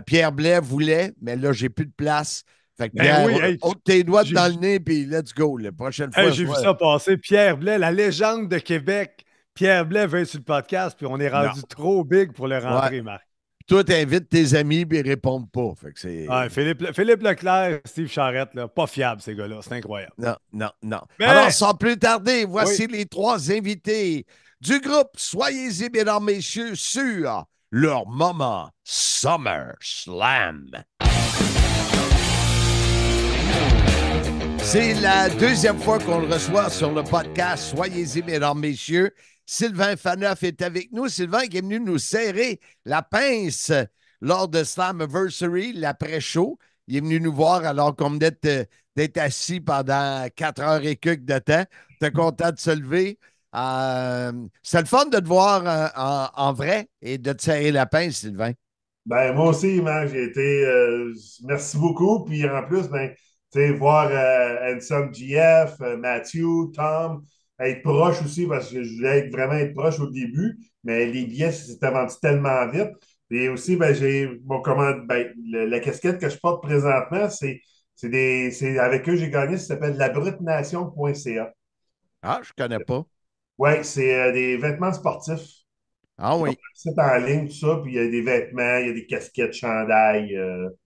Speaker 9: Pierre Blais voulait, mais là, j'ai plus de place. Fait que Pierre, ôte tes doigts dans le nez, puis let's go. La prochaine fois.
Speaker 8: J'ai vu ça passer. Pierre Blais, la légende de Québec. Pierre Blais veut être sur le podcast, puis on est rendu trop big pour le rentrer, Marc.
Speaker 9: Toi, t'invites tes amis, puis ils répondent pas. Fait que c'est...
Speaker 8: Philippe Leclerc, Steve Charrette, là, pas fiable, ces gars-là. C'est incroyable.
Speaker 9: Non. Mais... Alors, sans plus tarder, voici les 3 invités du groupe Soyez-y, mesdames, messieurs, sur leur moment SummerSlam. C'est la 2e fois qu'on le reçoit sur le podcast. Soyez-y, mesdames, messieurs. Sylvain Faneuf est avec nous. Sylvain qui est venu nous serrer la pince lors de Slammiversary, l'après-show. Il est venu nous voir alors qu'on venait d'être assis pendant 4 heures et quelques de temps. T'es content de se lever. C'est le fun de te voir en vrai et de te serrer la pince, Sylvain.
Speaker 11: Ben, moi aussi, man, j'ai été... merci beaucoup. Puis en plus, voir Handsome GF, Matthew, Tom, être proche aussi, parce que je voulais vraiment être proche au début, mais les billets s'étaient vendus tellement vite. Et aussi, j'ai la casquette que je porte présentement, c'est avec eux j'ai gagné, ça s'appelle labrutnation.ca.
Speaker 9: Ah, je connais pas.
Speaker 11: Oui, c'est des vêtements sportifs.
Speaker 9: Ah oui.
Speaker 11: C'est en ligne, tout ça, puis il y a des vêtements, il y a des casquettes, chandails.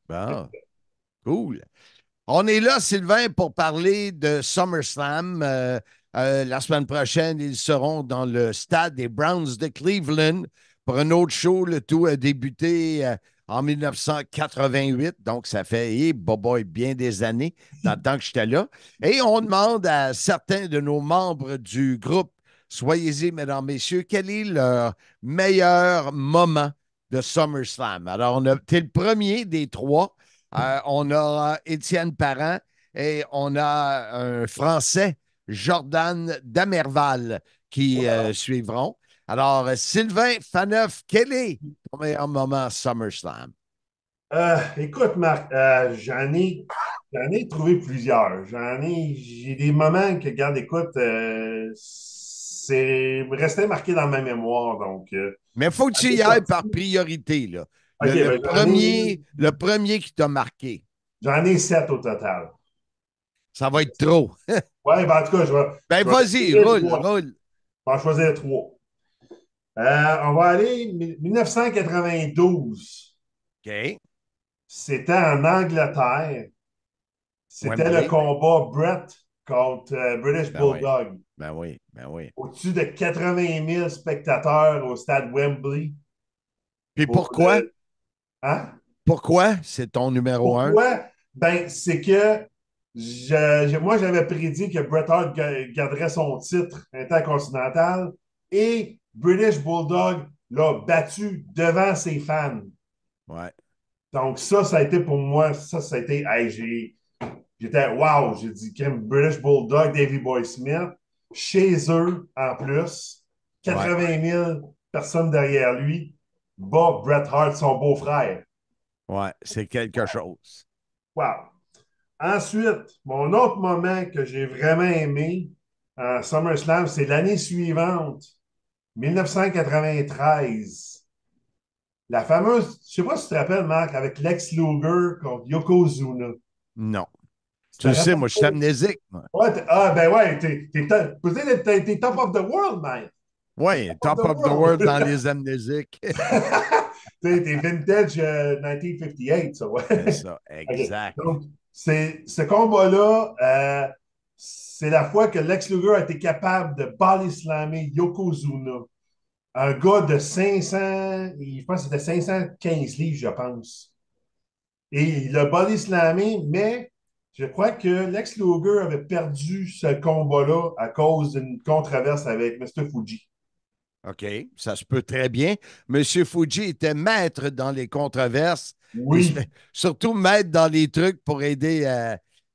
Speaker 9: Bon. Cool. On est là, Sylvain, pour parler de SummerSlam. La semaine prochaine, ils seront dans le stade des Browns de Cleveland pour un autre show. Le tout a débuté en 1988, donc ça fait bien des années dans le temps que j'étais là. Et on demande à certains de nos membres du groupe, soyez-y, mesdames, messieurs, quel est leur meilleur moment de SummerSlam? Alors, t'es le premier des 3. On a Étienne Parent et on a un Français, Jordan Damerval, qui suivront. Alors, Sylvain Faneuf, quel est ton meilleur moment SummerSlam?
Speaker 11: Écoute, Marc, j'en ai trouvé plusieurs. J'ai des moments que, regarde, écoute, c'est resté marqué dans ma mémoire. Donc,
Speaker 9: mais il faut que tu y ailles par priorité, là. Le premier qui t'a marqué.
Speaker 11: J'en ai 7 au total.
Speaker 9: Ça va être trop.
Speaker 11: Oui, en tout cas, je vais.
Speaker 9: Vas-y, roule.
Speaker 11: Je vais en choisir 3. On va aller 1992.
Speaker 9: OK.
Speaker 11: C'était en Angleterre. C'était le combat Brett contre British Bulldog.
Speaker 9: Ben oui.
Speaker 11: Au-dessus de 80 000 spectateurs au stade Wembley.
Speaker 9: Puis pourquoi?
Speaker 11: Hein?
Speaker 9: Pourquoi c'est ton numéro 1?
Speaker 11: Pourquoi? Ben, c'est que moi, j'avais prédit que Bret Hart garderait son titre intercontinental et British Bulldog l'a battu devant ses fans.
Speaker 9: Ouais.
Speaker 11: Donc, ça a été pour moi, ça a été, j'étais, wow, j'ai dit, British Bulldog, Davey Boy Smith, chez eux, en plus, 80 000 personnes derrière lui. bat Bret Hart, son beau-frère.
Speaker 9: Ouais, c'est quelque chose.
Speaker 11: Wow. Ensuite, mon autre moment que j'ai vraiment aimé en SummerSlam, c'est l'année suivante, 1993. La fameuse, je ne sais pas si tu te rappelles, Marc, avec Lex Luger contre Yokozuna.
Speaker 9: Non. Tu le sais, moi, je suis amnésique.
Speaker 11: Ouais, ben ouais, peut-être t'es top of the world, man.
Speaker 9: Oui, top of the world dans les amnésiques.
Speaker 11: T'es vintage 1958, ça, ouais.
Speaker 9: C'est ça, exact.
Speaker 11: Okay. Donc, ce combat-là, c'est la fois que Lex Luger a été capable de body slammer Yokozuna. Un gars de 500, je pense que c'était 515 livres, je pense. Et il a body slammé, mais je crois que Lex Luger avait perdu ce combat-là à cause d'une controverse avec Mr. Fuji.
Speaker 9: OK, ça se peut très bien. Monsieur Fuji était maître dans les controverses.
Speaker 11: Oui.
Speaker 9: Surtout maître dans les trucs pour aider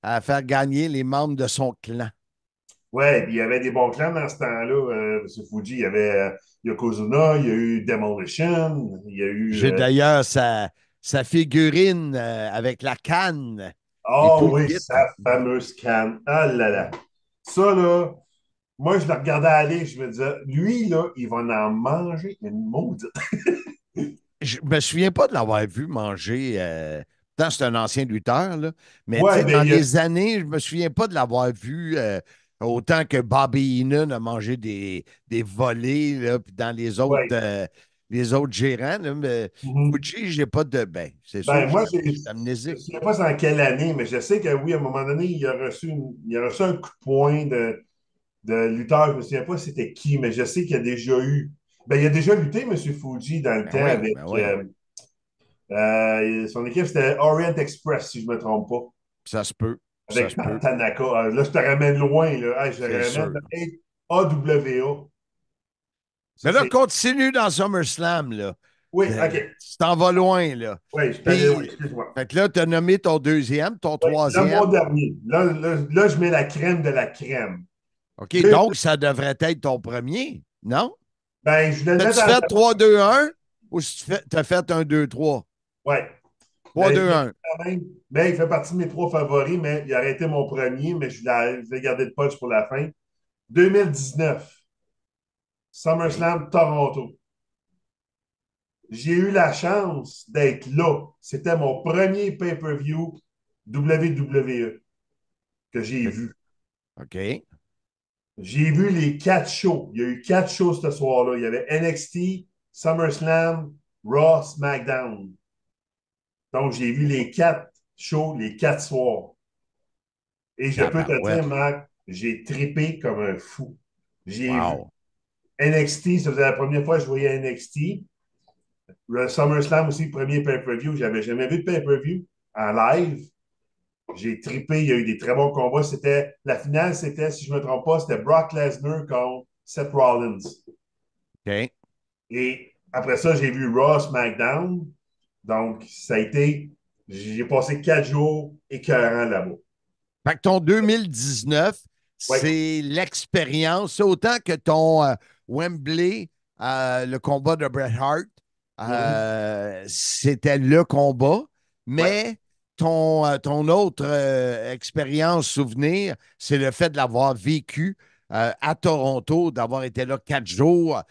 Speaker 9: à faire gagner les membres de son clan.
Speaker 11: Oui, il y avait des bons clans dans ce temps-là. Monsieur Fuji, il y avait Yokozuna, il y a eu Demolition, il y a eu.
Speaker 9: J'ai d'ailleurs sa figurine avec la canne.
Speaker 11: Oh oui, sa fameuse canne. Ah là là. Ça, là, moi, je le regardais aller, je me disais, lui, là, il va en manger une maudite.
Speaker 9: Je me souviens pas de l'avoir vu manger. Tant c'est un ancien lutteur, là. Mais
Speaker 11: Ouais,
Speaker 9: dans les années, je me souviens pas de l'avoir vu autant que Bobby Heenan a mangé des volets, là, puis dans les autres gérants. Là, mais Fuji, j'ai pas de. Ben, c'est sûr.
Speaker 11: Moi,
Speaker 9: je suis
Speaker 11: je
Speaker 9: amnésique.
Speaker 11: ne sais pas c'est en quelle année, mais je sais que oui, à un moment donné, il a reçu un coup de poing de lutteur. Je ne me souviens pas c'était qui, mais je sais qu'il y a déjà eu. Ben, il a déjà lutté, M. Fuji, dans le temps avec. Son équipe, c'était Orient Express, si je ne me trompe pas.
Speaker 9: Ça se peut.
Speaker 11: Avec Tanaka. Là, je te ramène loin. Là. Je te ramène AWA.
Speaker 9: Mais là, continue dans SummerSlam, là.
Speaker 11: Oui, OK.
Speaker 9: Tu t'en vas loin, là.
Speaker 11: Oui, je t'allais loin, excuse-moi.
Speaker 9: Fait que là, tu as nommé ton deuxième, ton troisième.
Speaker 11: Là, mon dernier. Là, je mets la crème de la crème.
Speaker 9: OK, donc ça devrait être ton premier, non?
Speaker 11: Ben, je voulais le mettre
Speaker 9: As-tu fait 3-2-1 ou tu as fait un 2-3?
Speaker 11: Oui.
Speaker 9: 3-2-1.
Speaker 11: Mais il fait partie de mes trois favoris, mais il a arrêté mon premier, mais je vais garder le punch pour la fin. 2019, SummerSlam Toronto. J'ai eu la chance d'être là. C'était mon premier pay-per-view WWE que j'ai vu.
Speaker 9: OK.
Speaker 11: J'ai vu les 4 shows. Il y a eu 4 shows ce soir-là. Il y avait NXT, SummerSlam, Raw, SmackDown. Donc, j'ai vu les 4 shows, les 4 soirs. Et je peux te dire, Marc, j'ai trippé comme un fou. J'ai vu NXT, ça faisait la première fois que je voyais NXT. Le SummerSlam aussi, premier pay-per-view. Je n'avais jamais vu de pay-per-view en live. J'ai trippé. Il y a eu des très bons combats. La finale, c'était, si je ne me trompe pas, c'était Brock Lesnar contre Seth Rollins.
Speaker 9: OK.
Speaker 11: Et après ça, j'ai vu Raw, SmackDown. Donc, ça a été. J'ai passé 4 jours écœurants là-bas.
Speaker 9: Fait que ton 2019, c'est l'expérience. C'est autant que ton Wembley, le combat de Bret Hart, c'était le combat, mais ton autre expérience, souvenir, c'est le fait de l'avoir vécu à Toronto, d'avoir été là 4 jours.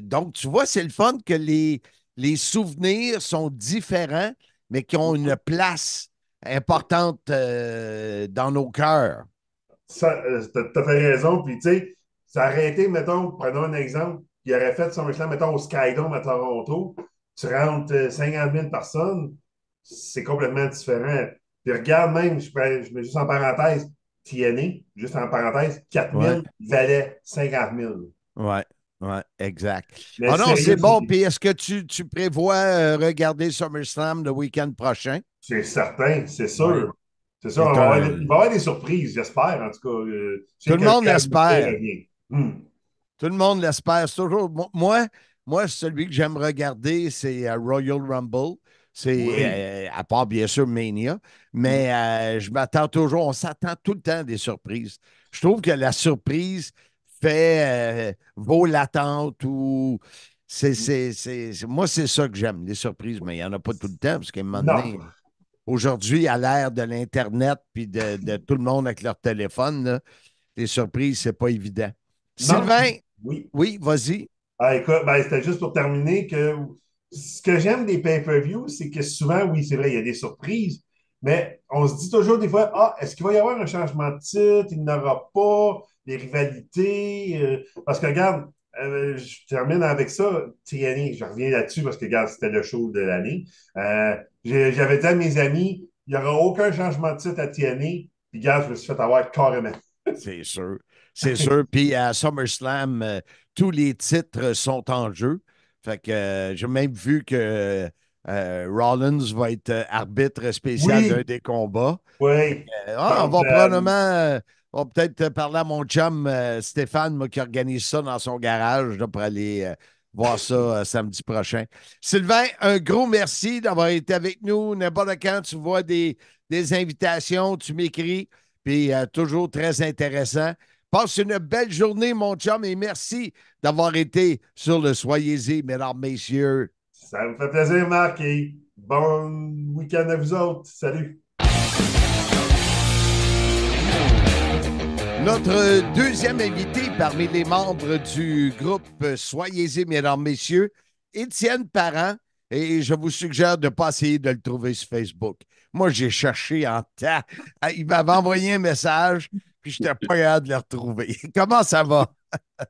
Speaker 9: Donc, tu vois, c'est le fun que les souvenirs sont différents, mais qui ont une place importante dans nos cœurs.
Speaker 11: Tu as fait raison. Puis, tu sais, ça aurait été, mettons, prenons un exemple, il aurait fait SummerSlam, mettons, au Skydome à Toronto, tu rentres 50 000 personnes, c'est complètement différent. Puis regarde même, je mets juste en parenthèse, TNA, juste en parenthèse, 4 000 valait 50 000.
Speaker 9: Ouais. Oui, exact. Ah non, c'est bon. Puis est-ce que tu prévois regarder SummerSlam le week-end prochain?
Speaker 11: C'est certain, c'est sûr. Ouais. C'est sûr. Il va y avoir des surprises, j'espère, en tout cas.
Speaker 9: Tout le monde l'espère. Tout le monde l'espère. Toujours. Moi, celui que j'aime regarder, c'est Royal Rumble. C'est, à part bien sûr Mania, mais je m'attends toujours, on s'attend tout le temps à des surprises. Je trouve que la surprise vaut l'attente ou Moi, c'est ça que j'aime, les surprises, mais il n'y en a pas tout le temps, parce qu'à un moment
Speaker 11: Non.
Speaker 9: donné, aujourd'hui, à l'ère de l'Internet puis de tout le monde avec leur téléphone, là, les surprises, c'est pas évident.
Speaker 11: Non.
Speaker 9: Sylvain,
Speaker 11: Oui.
Speaker 9: oui, vas-y.
Speaker 11: Ah, écoute, ben, c'était juste pour terminer que ce que j'aime des pay-per-views, c'est que souvent, oui, c'est vrai, il y a des surprises, mais on se dit toujours des fois, ah, est-ce qu'il va y avoir un changement de titre? Il n'y en aura pas, des rivalités. Parce que, regarde, je termine avec ça, TNA, je reviens là-dessus parce que, regarde, c'était le show de l'année. J'avais dit à mes amis, il n'y aura aucun changement de titre à TNA, puis, regarde, je me suis fait avoir carrément.
Speaker 9: C'est sûr. C'est sûr. Puis à SummerSlam, tous les titres sont en jeu. Fait que j'ai même vu que Rollins va être arbitre spécial d'un des combats.
Speaker 11: Oui.
Speaker 9: On va probablement, on va peut-être parler à mon chum Stéphane, moi, qui organise ça dans son garage là, pour aller voir ça samedi prochain. Sylvain, un gros merci d'avoir été avec nous. N'importe quand tu vois des invitations, tu m'écris. Puis toujours très intéressant. Passe une belle journée, mon chum, et merci d'avoir été sur le Soyez-y, mesdames, messieurs.
Speaker 11: Ça me fait plaisir, Marc, et bon week-end à vous autres. Salut.
Speaker 9: Notre deuxième invité parmi les membres du groupe Soyez-y, mesdames, messieurs, Étienne Parent, et je vous suggère de ne pas essayer de le trouver sur Facebook. Moi, j'ai cherché en temps. Il m'avait envoyé un message, puis je n'étais pas capable de le retrouver. Comment ça va?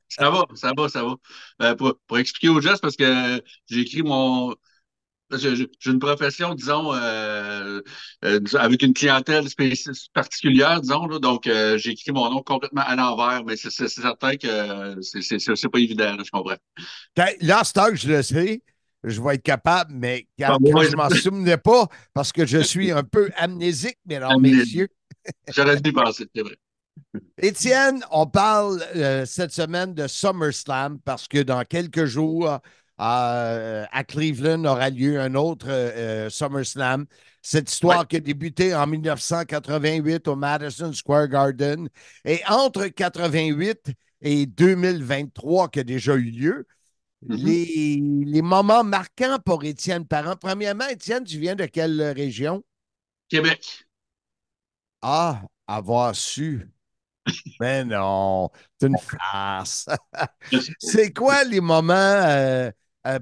Speaker 12: Ça va, ça va, ça va. Pour expliquer aux gens, c'est parce que j'ai écrit mon. J'ai une profession, disons, avec une clientèle particulière, disons, là, donc j'ai écrit mon nom complètement à l'envers, mais c'est certain que c'est pas évident, là, je comprends.
Speaker 9: Là, à ce temps que je le sais, je vais être capable, mais quand
Speaker 12: ouais,
Speaker 9: je m'en souvenais pas, parce que je suis un peu amnésique, mesdames, messieurs.
Speaker 12: J'aurais dû y penser, c'est vrai.
Speaker 9: Étienne, on parle cette semaine de SummerSlam parce que dans quelques jours, à Cleveland aura lieu un autre SummerSlam. Cette histoire qui a débuté en 1988 au Madison Square Garden et entre 88 et 2023 qui a déjà eu lieu. Les moments marquants pour Étienne Parent. Premièrement, Étienne, tu viens de quelle région?
Speaker 12: Québec.
Speaker 9: Ah, avoir su. Mais non, c'est une farce. C'est quoi les moments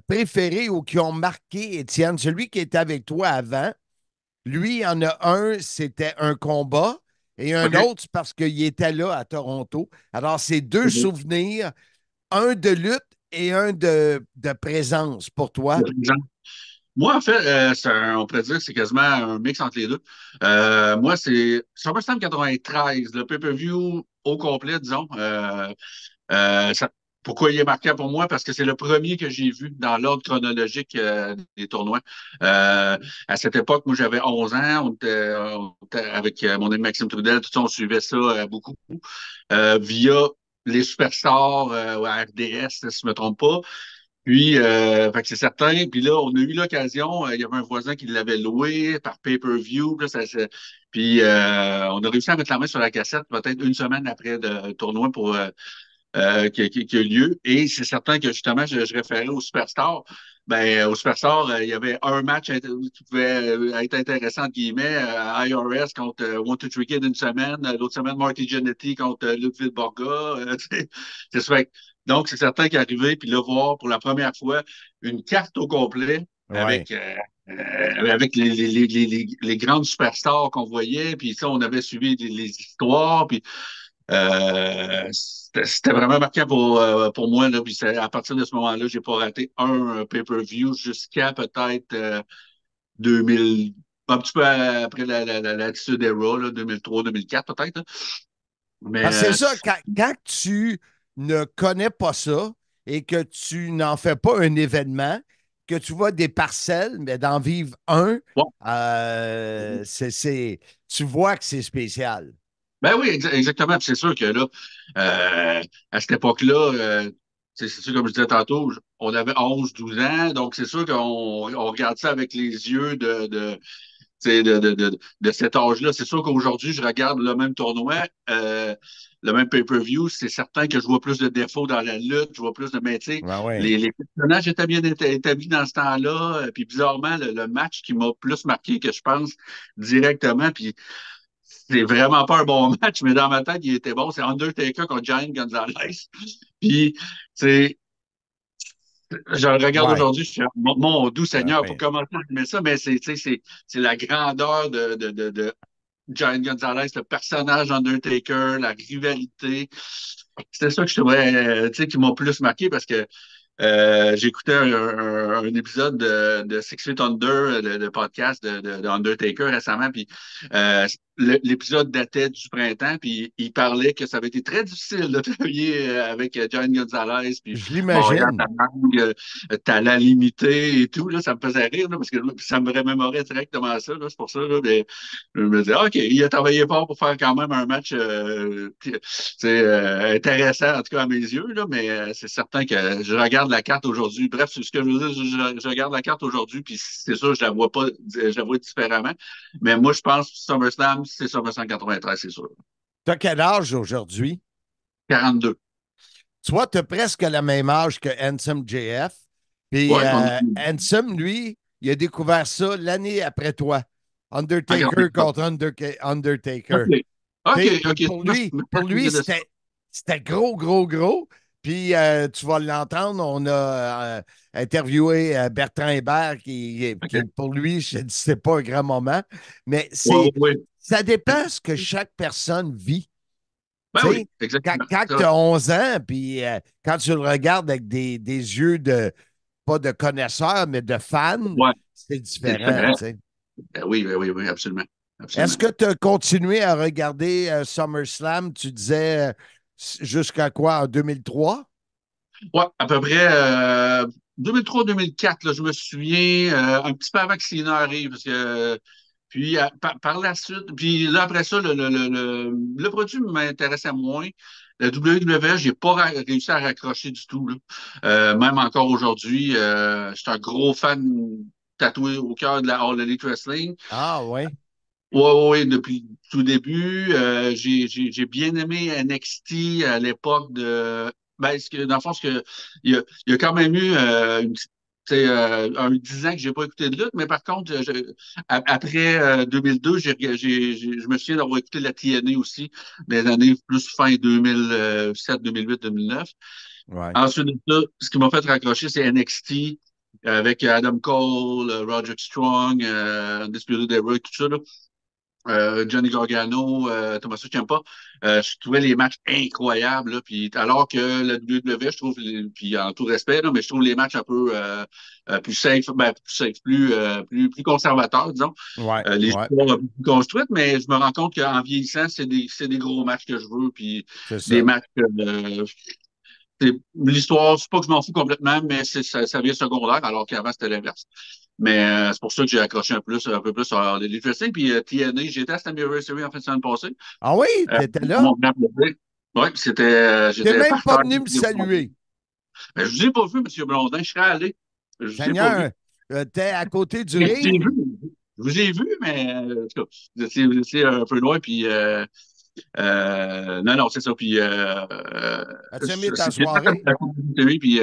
Speaker 9: préférés ou qui ont marqué Étienne? Celui qui était avec toi avant, lui, il y en a un, c'était un combat, et un autre, c'est parce qu'il était là à Toronto. Alors, c'est deux souvenirs, un de lutte et un de présence pour toi.
Speaker 12: Moi, en fait, on pourrait dire que c'est quasiment un mix entre les deux. Moi, c'est SummerSlam 93, le pay-per-view au complet, disons. Pourquoi il est marquant pour moi? Parce que c'est le premier que j'ai vu dans l'ordre chronologique des tournois. À cette époque, moi, j'avais 11 ans. On était avec mon ami Maxime Trudel. Tout ça, on suivait ça beaucoup via les superstars à RDS, si je ne me trompe pas. Puis, fait que c'est certain. Puis là, on a eu l'occasion. Il y avait un voisin qui l'avait loué par pay-per-view. Puis, on a réussi à mettre la main sur la cassette peut-être une semaine après le tournoi pour qui a eu lieu. Et c'est certain que justement, je référais au Superstar. Ben, au Superstar, il y avait un match qui pouvait être intéressant, entre guillemets, IRS contre One Two Three Kid une semaine, l'autre semaine, Marty Jannetty contre Ludwig Borga. C'est ça. Donc, c'est certain qu'arriver, puis là, voir pour la première fois une carte au complet avec les grandes superstars qu'on voyait, puis ça, on avait suivi les histoires, puis c'était vraiment marquant pour moi. Là, puis à partir de ce moment-là, j'ai pas raté un pay-per-view jusqu'à peut-être 2000, un petit peu après l'attitude era, 2003-2004 peut-être. Mais
Speaker 9: c'est ça, quand tu ne connais pas ça et que tu n'en fais pas un événement, que tu vois des parcelles, mais d'en vivre un, tu vois que c'est spécial.
Speaker 12: Ben oui, exactement. Puis c'est sûr que là, à cette époque-là, c'est sûr, comme je disais tantôt, on avait 11-12 ans, donc c'est sûr qu'on regarde ça avec les yeux de cet âge-là. C'est sûr qu'aujourd'hui, je regarde le même tournoi, le même pay-per-view. C'est certain que je vois plus de défauts dans la lutte, je vois plus de. Mais tu sais, les personnages étaient bien établis dans ce temps-là. Puis bizarrement, le match qui m'a plus marqué que je pense directement, puis c'est vraiment pas un bon match, mais dans ma tête, il était bon. C'est Undertaker contre Giant Gonzalez. Puis, tu je le regarde aujourd'hui, je suis mon doux Seigneur, pour commencer à aimer ça, mais c'est la grandeur de Giant Gonzalez, le personnage Undertaker, la rivalité. C'était ça que je trouvais, qui m'a plus marqué parce que j'écoutais un épisode de Six Feet Under, le podcast de Undertaker récemment, puis l'épisode datait du printemps, puis il parlait que ça avait été très difficile de travailler avec Giant Gonzalez, puis
Speaker 9: je l'imagine.
Speaker 12: Talent limité et tout, là, ça me faisait rire, là, parce que ça me remémorait directement ça, là, c'est pour ça, là, mais je me disais, OK, il a travaillé fort pour faire quand même un match intéressant, en tout cas à mes yeux, là, mais c'est certain que je regarde la carte aujourd'hui. Bref, ce que je veux dire, je regarde la carte aujourd'hui, puis c'est sûr, je la vois pas, je la vois différemment. Mais moi, je pense que SummerSlam, c'est SummerSlam 93, c'est sûr.
Speaker 9: Tu as quel âge aujourd'hui?
Speaker 12: 42.
Speaker 9: Tu vois, tu as presque le même âge que Handsome JF. Puis Handsome, lui, il a découvert ça l'année après toi. Undertaker contre Undertaker.
Speaker 12: OK.
Speaker 9: Pour lui c'était gros, gros, gros. Puis tu vas l'entendre, on a interviewé Bertrand Hébert, qui pour lui, je ne dis c'est pas un grand moment, mais ça dépend ce que chaque personne vit.
Speaker 12: Ben oui, exactement.
Speaker 9: Quand tu as 11 ans, puis quand tu le regardes avec des yeux de, pas de connaisseur, mais de fan, c'est différent.
Speaker 12: Oui, absolument.
Speaker 9: Est-ce que tu as continué à regarder SummerSlam, tu disais, jusqu'à quoi, en 2003?
Speaker 12: Oui, à peu près 2003-2004, je me souviens, un petit peu avant que Cena arrive, parce que puis par la suite, puis là après ça, le produit m'intéressait moins. Le WWE, j'ai pas réussi à raccrocher du tout, là. Même encore aujourd'hui, je suis un gros fan tatoué au cœur de la All Elite Wrestling.
Speaker 9: Ah oui.
Speaker 12: Oui, depuis tout début. J'ai bien aimé NXT à l'époque de. Ben, dans le fond, il y a quand même eu un 10 ans que j'ai pas écouté de lutte, mais par contre, après 2002, je me souviens d'avoir écouté la TNA aussi, des années plus fin 2007, 2008, 2009.
Speaker 9: Ouais.
Speaker 12: Ensuite de ça, ce qui m'a fait raccrocher, c'est NXT avec Adam Cole, Roderick Strong, Undisputed Era, tout ça, là. Johnny Gargano, Tommaso Ciampa, je trouvais les matchs incroyables, là, puis alors que la WWE, je trouve, puis en tout respect, là, mais je trouve les matchs un peu plus safe, plus conservateurs, disons. Les histoires un peu plus construites, mais je me rends compte qu'en vieillissant, c'est des gros matchs que je veux, puis des matchs l'histoire, c'est pas que je m'en fous complètement, mais ça vient secondaire, alors qu'avant, c'était l'inverse. Mais c'est pour ça que j'ai accroché un peu plus sur les Wrestling. Puis TNA, j'étais à cette anniversary en fait, semaine passée.
Speaker 9: Ah oui? T'étais là?
Speaker 12: Oui, c'était.
Speaker 9: T'es même pas venu me saluer.
Speaker 12: Mais je vous ai pas vu, M. Blondin, je serais allé.
Speaker 9: Seigneur, t'es à côté du ring.
Speaker 12: Je vous ai vu, mais en tout cas, vous étiez un peu loin, puis. Non, c'est ça. Puis.
Speaker 9: As-tu aimé ta soirée?
Speaker 12: Puis,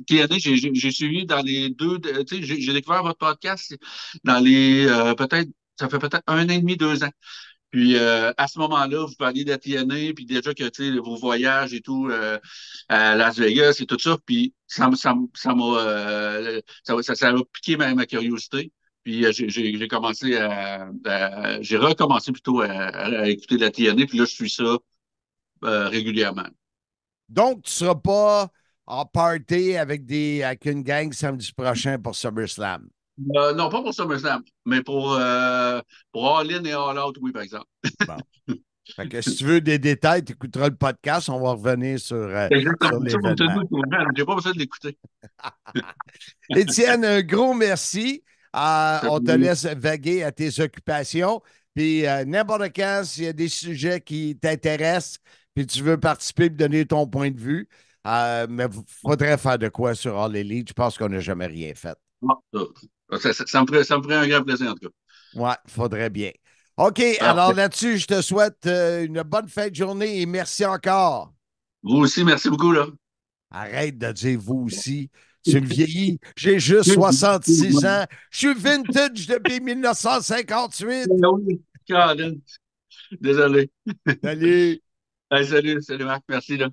Speaker 12: TNA, j'ai suivi dans les deux. Tu sais, j'ai découvert votre podcast dans les. Ça fait peut-être 1 an et demi, 2 ans. Puis, à ce moment-là, vous parliez de la TNA, puis déjà que, tu sais, vos voyages et tout, à Las Vegas et tout ça. Puis, ça a piqué ma curiosité. Puis j'ai commencé j'ai recommencé plutôt à écouter la TNA, puis là, je suis ça régulièrement.
Speaker 9: Donc, tu ne seras pas en party avec une gang samedi prochain pour SummerSlam?
Speaker 12: Non, pas pour SummerSlam, mais pour All In et All Out, oui, par exemple.
Speaker 9: Bon. Fait que si tu veux des détails, tu écouteras le podcast, on va revenir sur l'événement.
Speaker 12: J'ai pas besoin de l'écouter.
Speaker 9: Étienne, un gros merci. On te laisse vaguer à tes occupations. Puis n'importe quand, s'il y a des sujets qui t'intéressent, puis tu veux participer et donner ton point de vue, mais il faudrait faire de quoi sur All Elite. Je pense qu'on n'a jamais rien fait.
Speaker 12: Ça me ferait un grand plaisir, en tout cas.
Speaker 9: Ouais, faudrait bien. OK, alors là-dessus, je te souhaite une bonne fin de journée et merci encore.
Speaker 12: Vous aussi, merci beaucoup, là.
Speaker 9: Arrête de dire vous aussi. Tu le vieillis. J'ai juste 66 ans. Je suis vintage depuis 1958.
Speaker 12: Colin. Désolé.
Speaker 9: Salut.
Speaker 12: Hey, salut Marc, merci, là.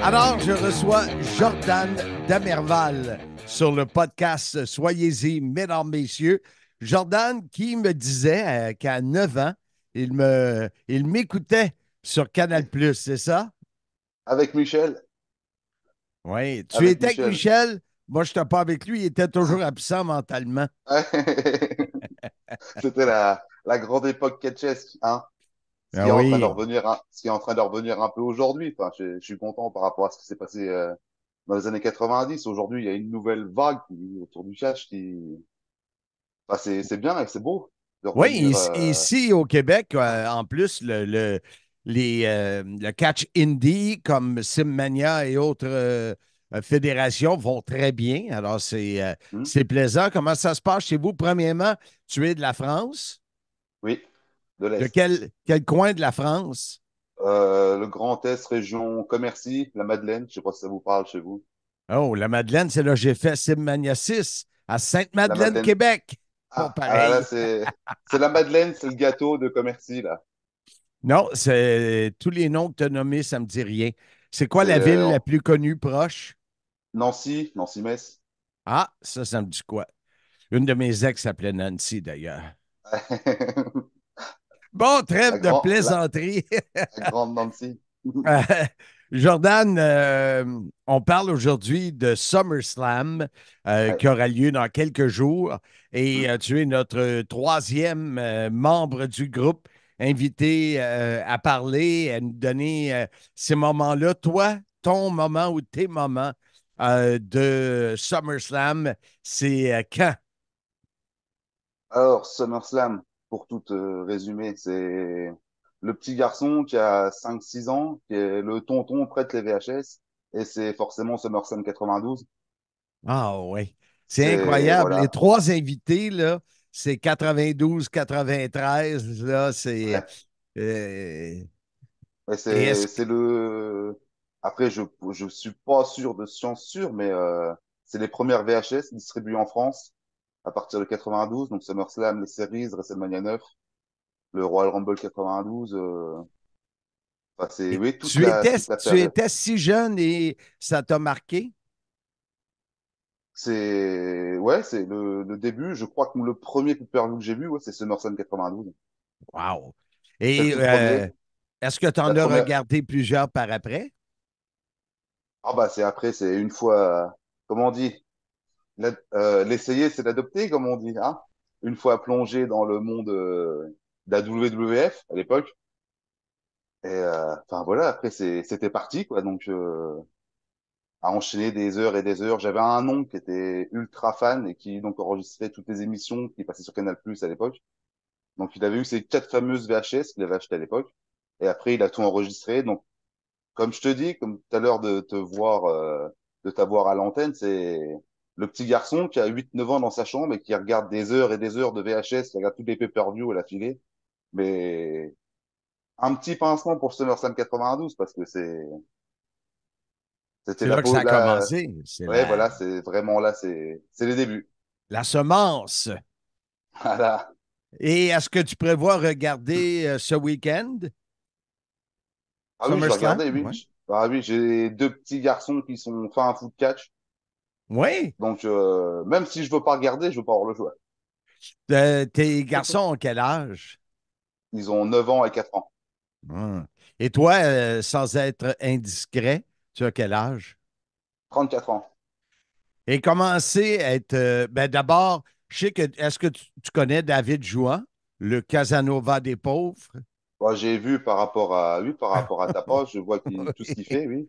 Speaker 9: Alors, je reçois Jordan Damerval sur le podcast Soyez-y, mesdames, messieurs. Jordan qui me disait qu'à 9 ans, il m'écoutait sur Canal+, c'est ça?
Speaker 13: Avec Michel.
Speaker 9: Oui. Tu étais avec Michel? Moi, je n'étais pas avec lui. Il était toujours absent mentalement.
Speaker 13: C'était la grande époque ketchesque, hein? Ce qui est en train de revenir un peu aujourd'hui. Enfin, je suis content par rapport à ce qui s'est passé dans les années 90. Aujourd'hui, il y a une nouvelle vague autour du catch enfin, c'est bien et c'est beau de revenir,
Speaker 9: ici au Québec, en plus, le catch indie comme Simmania et autres fédérations vont très bien. Alors, c'est plaisant. Comment ça se passe chez vous? Premièrement, tu es de la France?
Speaker 13: Oui, de l'Est.
Speaker 9: De quel coin de la France?
Speaker 13: Le Grand Est, région Commercy, la Madeleine. Je ne sais pas si ça vous parle chez vous.
Speaker 9: Oh, la Madeleine, c'est là que j'ai fait Simmania 6 à Sainte-Madeleine, Québec.
Speaker 13: Pas pareil. Là, c'est la Madeleine, c'est le gâteau de Commercy, là.
Speaker 9: Non, c'est tous les noms que tu as nommés, ça ne me dit rien. C'est quoi la ville la plus connue proche?
Speaker 13: Nancy-Metz.
Speaker 9: Ah, ça me dit quoi? Une de mes ex s'appelait Nancy, d'ailleurs. Bon, trêve de plaisanterie.
Speaker 13: La grande Nancy.
Speaker 9: Jordan, on parle aujourd'hui de SummerSlam qui aura lieu dans quelques jours. Et tu es notre troisième membre du groupe, invité à parler, à nous donner ces moments-là. Toi, ton moment ou tes moments de SummerSlam, c'est quand?
Speaker 13: Alors, SummerSlam, pour tout résumer, c'est le petit garçon qui a 5-6 ans, qui est le tonton prête les VHS, et c'est forcément SummerSlam 92.
Speaker 9: Ah oui, c'est incroyable. Voilà. Les trois invités, là, c'est 92, 93, là, c'est...
Speaker 13: c'est le... Après, je suis pas sûr de science sûre, mais c'est les premières VHS distribuées en France à partir de 92, donc SummerSlam, les séries, WrestleMania 9, le Royal Rumble 92. Enfin, c'est oui,
Speaker 9: tu étais si jeune et ça t'a marqué?
Speaker 13: C'est le début. Je crois que le premier pay-per-view que j'ai vu, c'est SummerSlam 92.
Speaker 9: Wow! Et est-ce que tu en as regardé plusieurs par après?
Speaker 13: Ah bah c'est une fois, comment on dit, l'essayer, c'est l'adopter, comme on dit, hein? Une fois plongé dans le monde de la WWF à l'époque. Et enfin voilà, après c'était parti, quoi. Donc à enchaîner des heures et des heures. J'avais un oncle qui était ultra fan et qui donc enregistrait toutes les émissions qui passaient sur Canal+ à l'époque. Donc il avait eu ces 4 fameuses VHS qu'il avait achetées à l'époque. Et après il a tout enregistré. Donc comme je te dis, comme tout à l'heure de t'avoir à l'antenne, c'est le petit garçon qui a 8-9 ans dans sa chambre et qui regarde des heures et des heures de VHS, qui regarde tous les pay-per-view à la filée. Mais un petit pincement pour SummerSlam 92 parce que c'était
Speaker 9: là que ça a commencé.
Speaker 13: Ouais, voilà, c'est vraiment là, c'est les débuts.
Speaker 9: La semence.
Speaker 13: Voilà.
Speaker 9: Et est-ce que tu prévois regarder ce week-end?
Speaker 13: Ah oui, je vais regarder, oui. Ouais. Ah oui, j'ai 2 petits garçons qui sont fins à foot catch.
Speaker 9: Oui.
Speaker 13: Donc, même si je veux pas regarder, je veux pas avoir le choix.
Speaker 9: Tes garçons ont quel âge?
Speaker 13: Ils ont 9 ans et 4 ans.
Speaker 9: Et toi, sans être indiscret, tu as quel âge?
Speaker 13: 34 ans.
Speaker 9: Et commencer à être... d'abord, je sais que... Est-ce que tu connais David Jouan, le Casanova des pauvres?
Speaker 13: Ouais, j'ai vu par rapport à ta page, je vois tout ce qu'il fait, oui.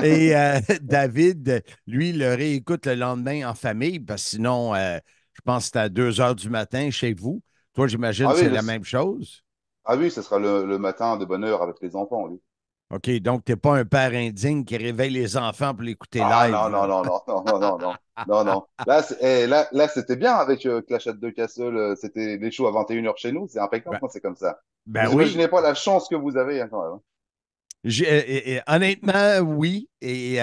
Speaker 9: Et David, lui, il le réécoute le lendemain en famille, parce que sinon, je pense que c'est à 2 heures du matin chez vous. Toi, j'imagine que c'est la même chose.
Speaker 13: Ah oui, ce sera le matin de bonne heure avec les enfants, oui.
Speaker 9: OK, donc tu n'es pas un père indigne qui réveille les enfants pour l'écouter live.
Speaker 13: Non. Non, non. Là, c'était bien avec Clash at the Castle. C'était les shows à 21h chez nous. C'est impeccable
Speaker 9: Ben,
Speaker 13: quand c'est comme ça.
Speaker 9: ben
Speaker 13: Vous
Speaker 9: oui.
Speaker 13: imaginez pas la chance que vous avez, hein, quand même.
Speaker 9: Honnêtement, oui. Et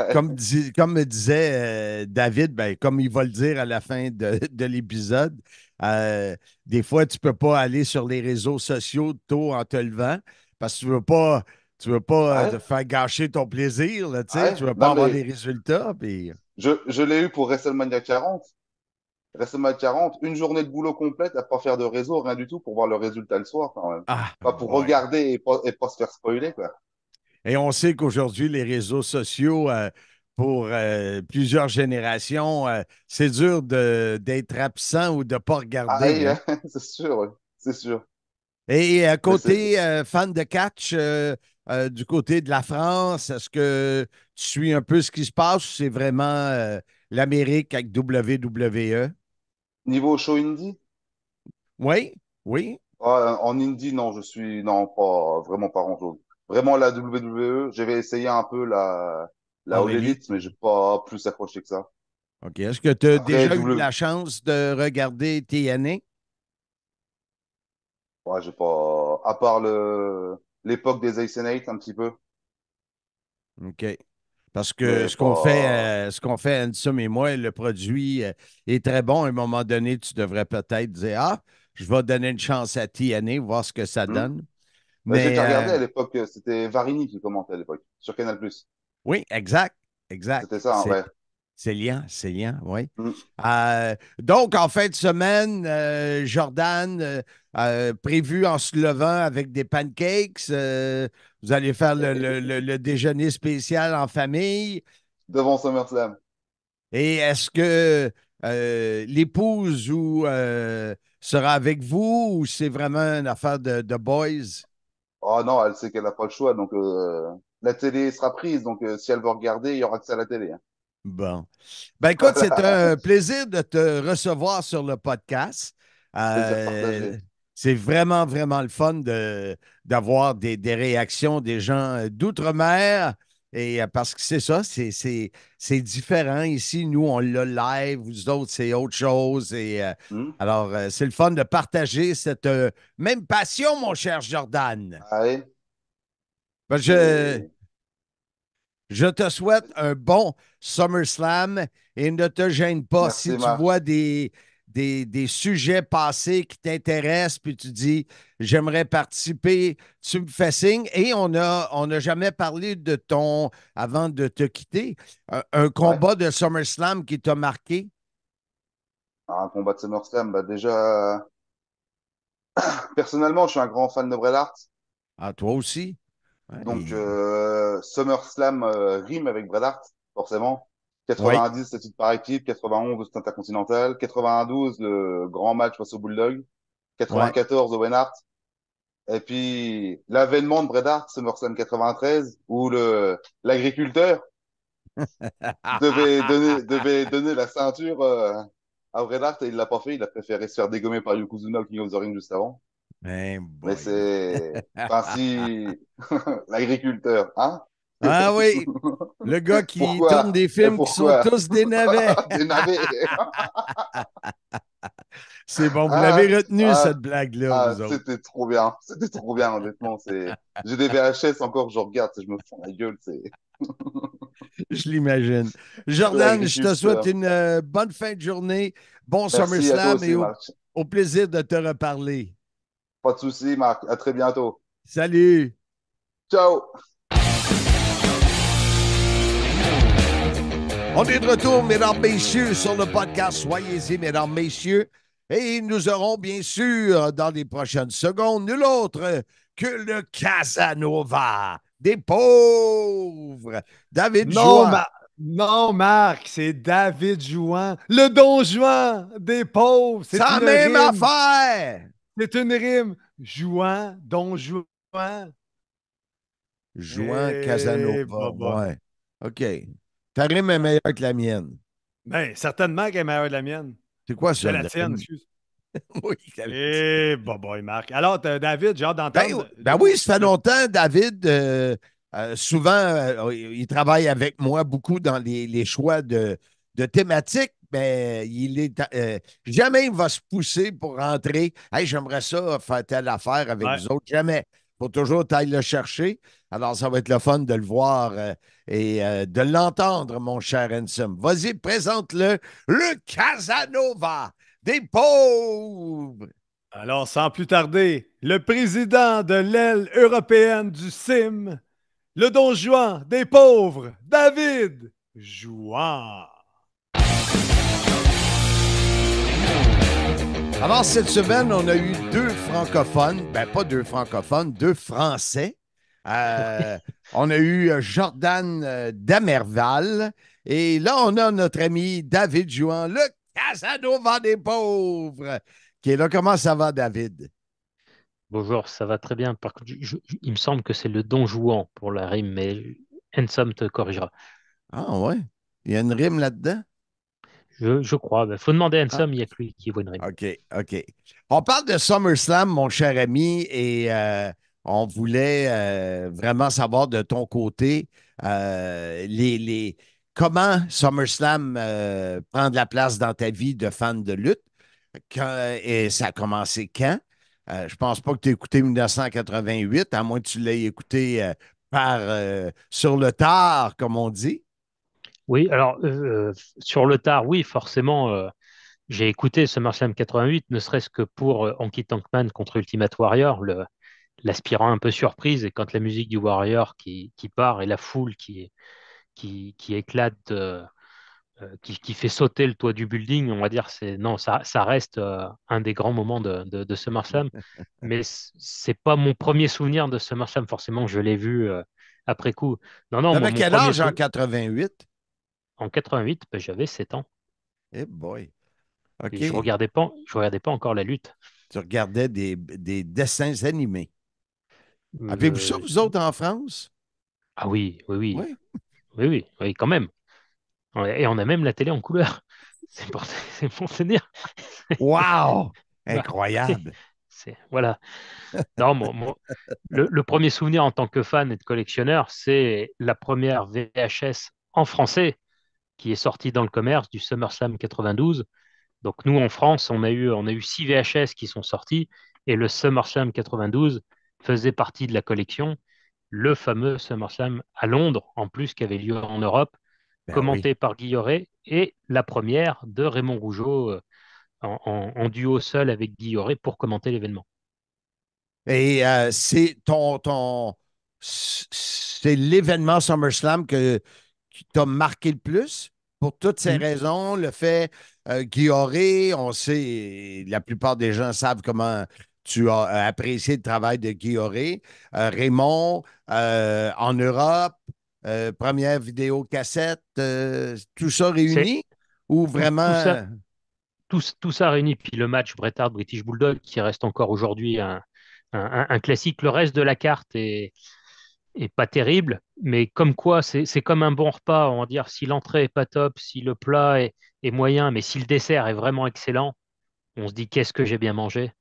Speaker 9: comme me disait David, ben, comme il va le dire à la fin de l'épisode, des fois, tu ne peux pas aller sur les réseaux sociaux tôt en te levant parce que tu veux pas
Speaker 13: Ouais,
Speaker 9: te faire gâcher ton plaisir, là, tu sais,
Speaker 13: ouais.
Speaker 9: tu veux pas
Speaker 13: Non,
Speaker 9: avoir des
Speaker 13: mais
Speaker 9: résultats. Puis...
Speaker 13: je l'ai eu pour WrestleMania 40. WrestleMania 40, une journée de boulot complète à pas faire de réseau, rien du tout pour voir le résultat le soir, quand même.
Speaker 9: Ah,
Speaker 13: Pas pour
Speaker 9: ouais.
Speaker 13: regarder et pas se faire spoiler, quoi.
Speaker 9: Et on sait qu'aujourd'hui, les réseaux sociaux, pour plusieurs générations, c'est dur d'être absent ou de ne pas
Speaker 13: Ah
Speaker 9: regarder,
Speaker 13: oui,
Speaker 9: hein.
Speaker 13: c'est sûr, oui. C'est sûr.
Speaker 9: Et
Speaker 13: Mais c'est,
Speaker 9: côté fan de catch, du côté de la France, est-ce que tu suis un peu ce qui se passe ou c'est vraiment l'Amérique avec WWE?
Speaker 13: niveau show indie,
Speaker 9: Oui, oui.
Speaker 13: en indie, non, non, pas, vraiment pas grand-chose. Vraiment, la WWE, j'avais essayé un peu la
Speaker 9: All
Speaker 13: All
Speaker 9: Elite.
Speaker 13: Elite, mais j'ai pas plus accroché que ça.
Speaker 9: OK. Est-ce que tu as
Speaker 13: Après,
Speaker 9: déjà eu la chance de regarder TNA?
Speaker 13: ouais, j'ai pas, à part l'époque des Ace and Eight, un petit peu,
Speaker 9: OK. Parce que
Speaker 13: mais pas,
Speaker 9: ce qu'on fait, Ansem et moi, le produit est très bon. À un moment donné, tu devrais peut-être dire, ah, je vais donner une chance à TNA, voir ce que ça
Speaker 13: hmm.
Speaker 9: donne.
Speaker 13: Mais j'ai
Speaker 9: Mais
Speaker 13: déjà regardé à l'époque, c'était Varini qui commentait à l'époque, sur Canal+.
Speaker 9: oui, exact, exact.
Speaker 13: C'était ça, hein, ouais.
Speaker 9: C'est liant, oui.
Speaker 13: Hmm.
Speaker 9: Donc, en fin de semaine, Jordan, prévu en se levant avec des pancakes. Vous allez faire le déjeuner spécial en famille.
Speaker 13: Devant SummerSlam.
Speaker 9: Et est-ce que l'épouse sera avec vous ou c'est vraiment une affaire de boys?
Speaker 13: Oh non, elle sait qu'elle n'a pas le choix, donc la télé sera prise, donc si elle veut regarder, il y aura que ça à la télé, hein.
Speaker 9: Bon. Ben écoute, c'est un plaisir de te recevoir sur le podcast.
Speaker 13: Plaisir
Speaker 9: Euh,
Speaker 13: partagé.
Speaker 9: c'est vraiment, vraiment le fun d'avoir des réactions des gens d'outre-mer. Et parce que c'est ça, c'est différent. Ici, nous, on l'a live, vous autres, c'est autre chose. Et
Speaker 13: Hmm.
Speaker 9: alors, c'est le fun de partager cette même passion, mon cher Jordan.
Speaker 13: Ah oui,
Speaker 9: Ben,
Speaker 13: c'est...
Speaker 9: je te souhaite un bon SummerSlam et ne te gêne pas. Si
Speaker 13: Merci
Speaker 9: tu
Speaker 13: Marc.
Speaker 9: vois des sujets passés qui t'intéressent, puis tu dis j'aimerais participer, tu me fais signe. Et on n'a jamais parlé de avant de te quitter, un
Speaker 13: Ouais.
Speaker 9: combat de SummerSlam qui t'a marqué.
Speaker 13: Un combat de SummerSlam, bah déjà, personnellement, je suis un grand fan de Bret Hart,
Speaker 9: Ah, toi aussi?
Speaker 13: donc
Speaker 9: Ouais.
Speaker 13: SummerSlam rime avec Bret Hart, forcément.
Speaker 9: Oui,
Speaker 13: 90, c'est titre par équipe, 91, le intercontinental, 92, le grand match face au Bulldog,
Speaker 9: ouais.
Speaker 13: 94, Owen Hart, et puis l'avènement de Bret Hart, SummerSlam 93, où l'agriculteur devait donner la ceinture à Bret Hart et il l'a pas fait. Il a préféré se faire dégommer par Yokozuna au King of the Ring juste avant.
Speaker 9: Hey
Speaker 13: Mais
Speaker 9: boy.
Speaker 13: c'est, enfin, si l'agriculteur, hein?
Speaker 9: Ah oui, le gars qui tourne
Speaker 13: Pourquoi?
Speaker 9: des
Speaker 13: Et
Speaker 9: films qui sont
Speaker 13: pourquoi?
Speaker 9: tous des navets.
Speaker 13: Des navets.
Speaker 9: C'est bon, vous
Speaker 13: Ah,
Speaker 9: l'avez retenu,
Speaker 13: ah,
Speaker 9: cette blague-là, vous autres.
Speaker 13: c'était trop bien. C'était trop bien, honnêtement. J'ai des VHS encore, je regarde, je me fous la gueule,
Speaker 9: Je l'imagine.
Speaker 13: c'est
Speaker 9: Jordan, je te souhaite
Speaker 13: l'agriculteur.
Speaker 9: une bonne fin de journée, bon
Speaker 13: Merci à toi
Speaker 9: SummerSlam et
Speaker 13: aussi, Marc.
Speaker 9: au plaisir de te reparler.
Speaker 13: Pas de souci, Marc. À très bientôt.
Speaker 9: Salut!
Speaker 13: Ciao!
Speaker 9: On est de retour, mesdames, messieurs, sur le podcast. Soyez-y, mesdames, messieurs. Et nous aurons, bien sûr, dans les prochaines secondes, nul autre que le Casanova des pauvres, David
Speaker 8: Non,
Speaker 9: Joie.
Speaker 8: non, Marc, c'est David Jouan, le Don Juan des pauvres.
Speaker 9: C'est la même affaire!
Speaker 8: C'est une rime. Jouan, Don Juan.
Speaker 9: Jouan
Speaker 8: Eh,
Speaker 9: Casanova.
Speaker 8: baba.
Speaker 9: Ouais. OK. Ta rime est meilleure que la mienne.
Speaker 8: Ben, certainement qu'elle est meilleure que la mienne.
Speaker 9: C'est quoi ça?
Speaker 8: C'est la
Speaker 9: la
Speaker 8: tienne,
Speaker 9: rime?
Speaker 8: excuse.
Speaker 9: Oui,
Speaker 8: Eh, boy, Marc. Alors, David, j'ai hâte d'entendre.
Speaker 9: Ben oui, ça fait longtemps, David. Souvent, il travaille avec moi beaucoup dans les choix de de thématique, ben, jamais il va se pousser pour rentrer. Hey, j'aimerais ça faire telle affaire avec
Speaker 8: Ouais.
Speaker 9: vous autres. Jamais. Il faut toujours t'aille le chercher. Alors, ça va être le fun de le voir et de l'entendre, mon cher Ansem. Vas-y, présente le Casanova des pauvres.
Speaker 8: Alors, sans plus tarder, le président de l'aile européenne du CIM, le Don Juan des pauvres, David Jouan.
Speaker 9: Alors, cette semaine, on a eu deux francophones. Ben, pas deux francophones, deux Français. On a eu Jordan Damerval. Et là, on a notre ami David Jouan, le Casanova des pauvres, qui est là. Comment ça va, David?
Speaker 14: Bonjour, ça va très bien. Par contre, il me semble que c'est le Don Juan pour la rime, mais Handsome te corrigera.
Speaker 9: Ah ouais? Il y a une rime là-dedans?
Speaker 14: Je crois. Il faut demander à
Speaker 9: Ah.
Speaker 14: Handsome, il n'y a que lui qui voit une rime.
Speaker 9: OK, OK. On parle de SummerSlam, mon cher ami, et on voulait vraiment savoir de ton côté comment SummerSlam prend de la place dans ta vie de fan de lutte. Et ça a commencé quand? Je pense pas que tu as écouté 1988, à moins que tu l'aies écouté sur le tard, comme on dit.
Speaker 14: Oui, alors sur le tard, oui, forcément, j'ai écouté SummerSlam 88, ne serait-ce que pour Honky Tonk Man contre Ultimate Warrior, l'aspirant un peu surprise, et quand la musique du Warrior qui part et la foule qui éclate, qui fait sauter le toit du building, on va dire, non, ça reste un des grands moments de SummerSlam, mais c'est pas mon premier souvenir de SummerSlam, forcément, je l'ai vu après coup. Non, non,
Speaker 9: T'avais
Speaker 14: mon
Speaker 9: quel
Speaker 14: premier
Speaker 9: âge en 88?
Speaker 14: En 88, ben, j'avais 7 ans.
Speaker 9: Eh boy.
Speaker 14: Et
Speaker 9: OK.
Speaker 14: je regardais pas encore la lutte.
Speaker 9: Tu regardais des dessins animés. Avez-vous ça,
Speaker 14: Euh,
Speaker 9: vous autres, en France?
Speaker 14: Ah oui, oui, oui,
Speaker 9: Oui.
Speaker 14: oui, oui, oui, quand même. Ouais, et on a même la télé en couleur. C'est pour te dire.
Speaker 9: Wow!
Speaker 14: Bah,
Speaker 9: Incroyable.
Speaker 14: voilà. Non, le premier souvenir en tant que fan et de collectionneur, c'est la première VHS en français qui est sortie dans le commerce du SummerSlam 92. Donc nous, en France, on a eu 6 VHS qui sont sortis et le SummerSlam 92 faisait partie de la collection. Le fameux SummerSlam à Londres, en plus, qui avait lieu en Europe,
Speaker 9: Ben oui.
Speaker 14: commenté par Guilloré, et la première de Raymond Rougeau en duo seul avec Guilloré pour commenter l'événement.
Speaker 9: Et c'est l'événement SummerSlam qui t'a marqué le plus pour toutes ces
Speaker 14: Mm.
Speaker 9: raisons. Le fait, Guy, on sait, la plupart des gens savent comment tu as apprécié le travail de Guy. Raymond, en Europe, première vidéo cassette, tout ça
Speaker 14: C'est
Speaker 9: réuni ou
Speaker 14: tout ça,
Speaker 9: vraiment.
Speaker 14: tout ça réuni, puis le match Bret Hart British Bulldog qui reste encore aujourd'hui un classique. Le reste de la carte est pas terrible, mais comme quoi, c'est comme un bon repas. On va dire, si l'entrée est pas top, si le plat est moyen, mais si le dessert est vraiment excellent, on se dit qu'est-ce que j'ai bien mangé.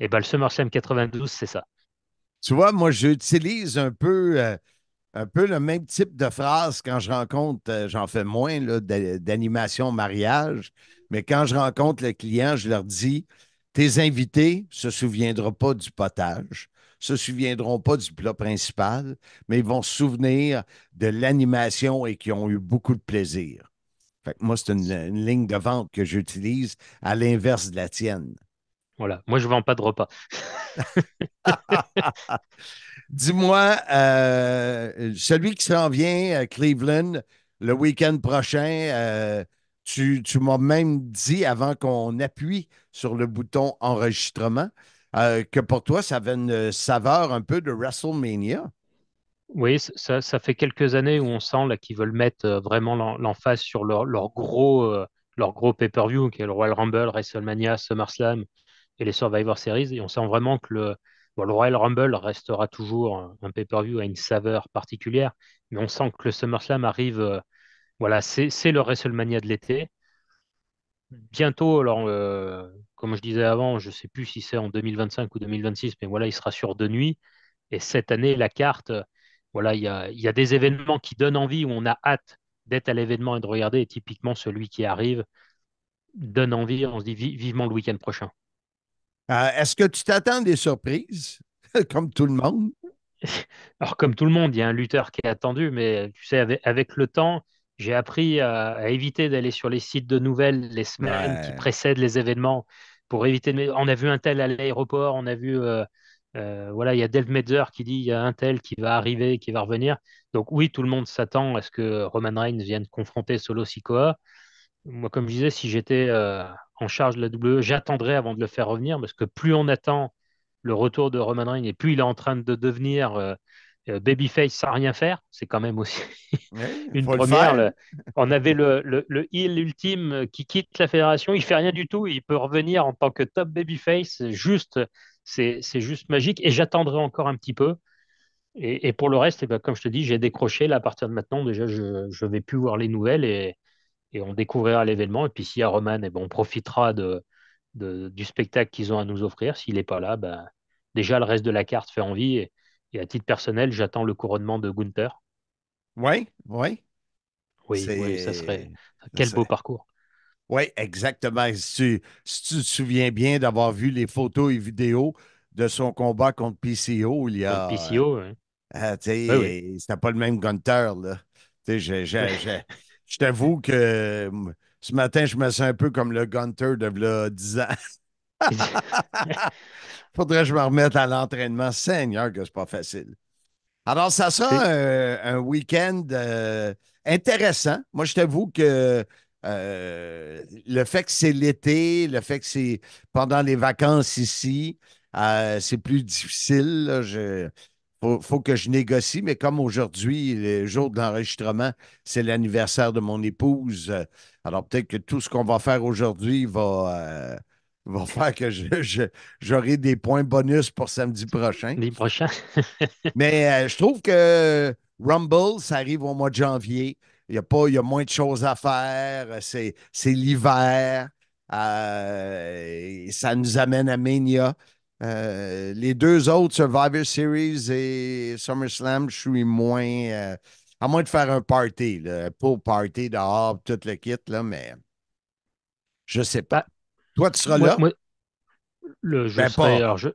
Speaker 14: Et ben le SummerSlam 92, c'est ça.
Speaker 9: Tu vois, moi, j'utilise un peu le même type de phrase quand je rencontre, j'en fais moins là, d'animation mariage, mais quand je rencontre le client, je leur dis, tes invités ne se souviendront pas du potage, se souviendront pas du plat principal, mais ils vont se souvenir de l'animation et qui ont eu beaucoup de plaisir. Fait que moi, c'est une ligne de vente que j'utilise à l'inverse de la tienne.
Speaker 14: Voilà. Moi, je vends pas de repas.
Speaker 9: Dis-moi, celui qui s'en vient à Cleveland le week-end prochain, tu m'as même dit avant qu'on appuie sur le bouton enregistrement que pour toi, ça avait une saveur un peu de WrestleMania.
Speaker 14: Oui, ça fait quelques années où on sent là qu'ils veulent mettre vraiment l'emphase sur leur gros pay-per-view, qui est le Royal Rumble, WrestleMania, SummerSlam et les Survivor Series. Et on sent vraiment que le Royal Rumble restera toujours un pay-per-view à une saveur particulière, mais on sent que le SummerSlam arrive. Voilà, c'est le WrestleMania de l'été. Bientôt, alors, comme je disais avant, je ne sais plus si c'est en 2025 ou 2026, mais voilà, il sera sur 2 nuits. Et cette année, la carte, voilà, il y a des événements qui donnent envie, où on a hâte d'être à l'événement et de regarder. Et typiquement, celui qui arrive donne envie. On se dit vivement le week-end prochain.
Speaker 9: Est-ce que tu t'attends des surprises, comme tout le monde?
Speaker 14: Alors, comme tout le monde, il y a un lutteur qui est attendu, mais tu sais, avec le temps, j'ai appris à éviter d'aller sur les sites de nouvelles les semaines qui
Speaker 9: Ouais.
Speaker 14: précèdent les événements pour éviter de... On a vu un tel à l'aéroport, on a vu... voilà, il y a Dave Metzer qui dit il y a un tel qui va arriver, qui va revenir. Donc oui, tout le monde s'attend à ce que Roman Reigns vienne confronter Solo Sikoa. Moi, comme je disais, si j'étais en charge de la WWE, j'attendrais avant de le faire revenir parce que plus on attend le retour de Roman Reigns et plus il est en train de devenir babyface sans rien faire, c'est quand même aussi
Speaker 9: Il
Speaker 14: une
Speaker 9: faut le
Speaker 14: première.
Speaker 9: faire.
Speaker 14: On avait le heel ultime qui quitte la fédération, il fait rien du tout, il peut revenir en tant que top babyface, c'est juste magique et j'attendrai encore un petit peu. Et pour le reste, eh ben, comme je te dis, j'ai décroché là à partir de maintenant. Déjà, je ne vais plus voir les nouvelles et on découvrira l'événement. Et puis s'il y a Roman, eh ben, on profitera du spectacle qu'ils ont à nous offrir. S'il n'est pas là, ben, déjà le reste de la carte fait envie. Et à titre personnel, j'attends le couronnement de Gunther.
Speaker 9: Oui, oui.
Speaker 14: Oui, oui, ça serait. Quel
Speaker 9: C'est-
Speaker 14: beau parcours.
Speaker 9: Oui, exactement. Si tu te souviens bien d'avoir vu les photos et vidéos de son combat contre PCO, il y
Speaker 14: Contre
Speaker 9: a.
Speaker 14: PCO, oui.
Speaker 9: Tu sais,
Speaker 14: Oui, oui.
Speaker 9: c'était pas le même Gunter, là. Tu sais, je t'avoue que ce matin, je me sens un peu comme le Gunter de là, 10 ans. Faudrait que je me remette à l'entraînement. Seigneur, que c'est pas facile. Alors, ça sera un week-end intéressant. Moi, je t'avoue que le fait que c'est l'été, le fait que c'est pendant les vacances ici, c'est plus difficile. Là. Faut que je négocie, mais comme aujourd'hui, le jour de l'enregistrement, c'est l'anniversaire de mon épouse. Alors, peut-être que tout ce qu'on va faire aujourd'hui va faire que j'aurai des points bonus pour samedi prochain.
Speaker 14: Samedi prochain.
Speaker 9: Mais je trouve que Rumble, ça arrive au mois de janvier. Il y a moins de choses à faire. C'est l'hiver. Ça nous amène à Mania. Les deux autres, Survivor Series et SummerSlam, je suis moins. À moins de faire un party, là, pour party dehors, tout le kit, là, mais je sais pas.
Speaker 14: Ah,
Speaker 9: Toi, tu seras
Speaker 14: moi,
Speaker 9: là?
Speaker 14: moi, je
Speaker 9: Ben,
Speaker 14: serai.
Speaker 9: pas.
Speaker 14: Alors
Speaker 9: Tu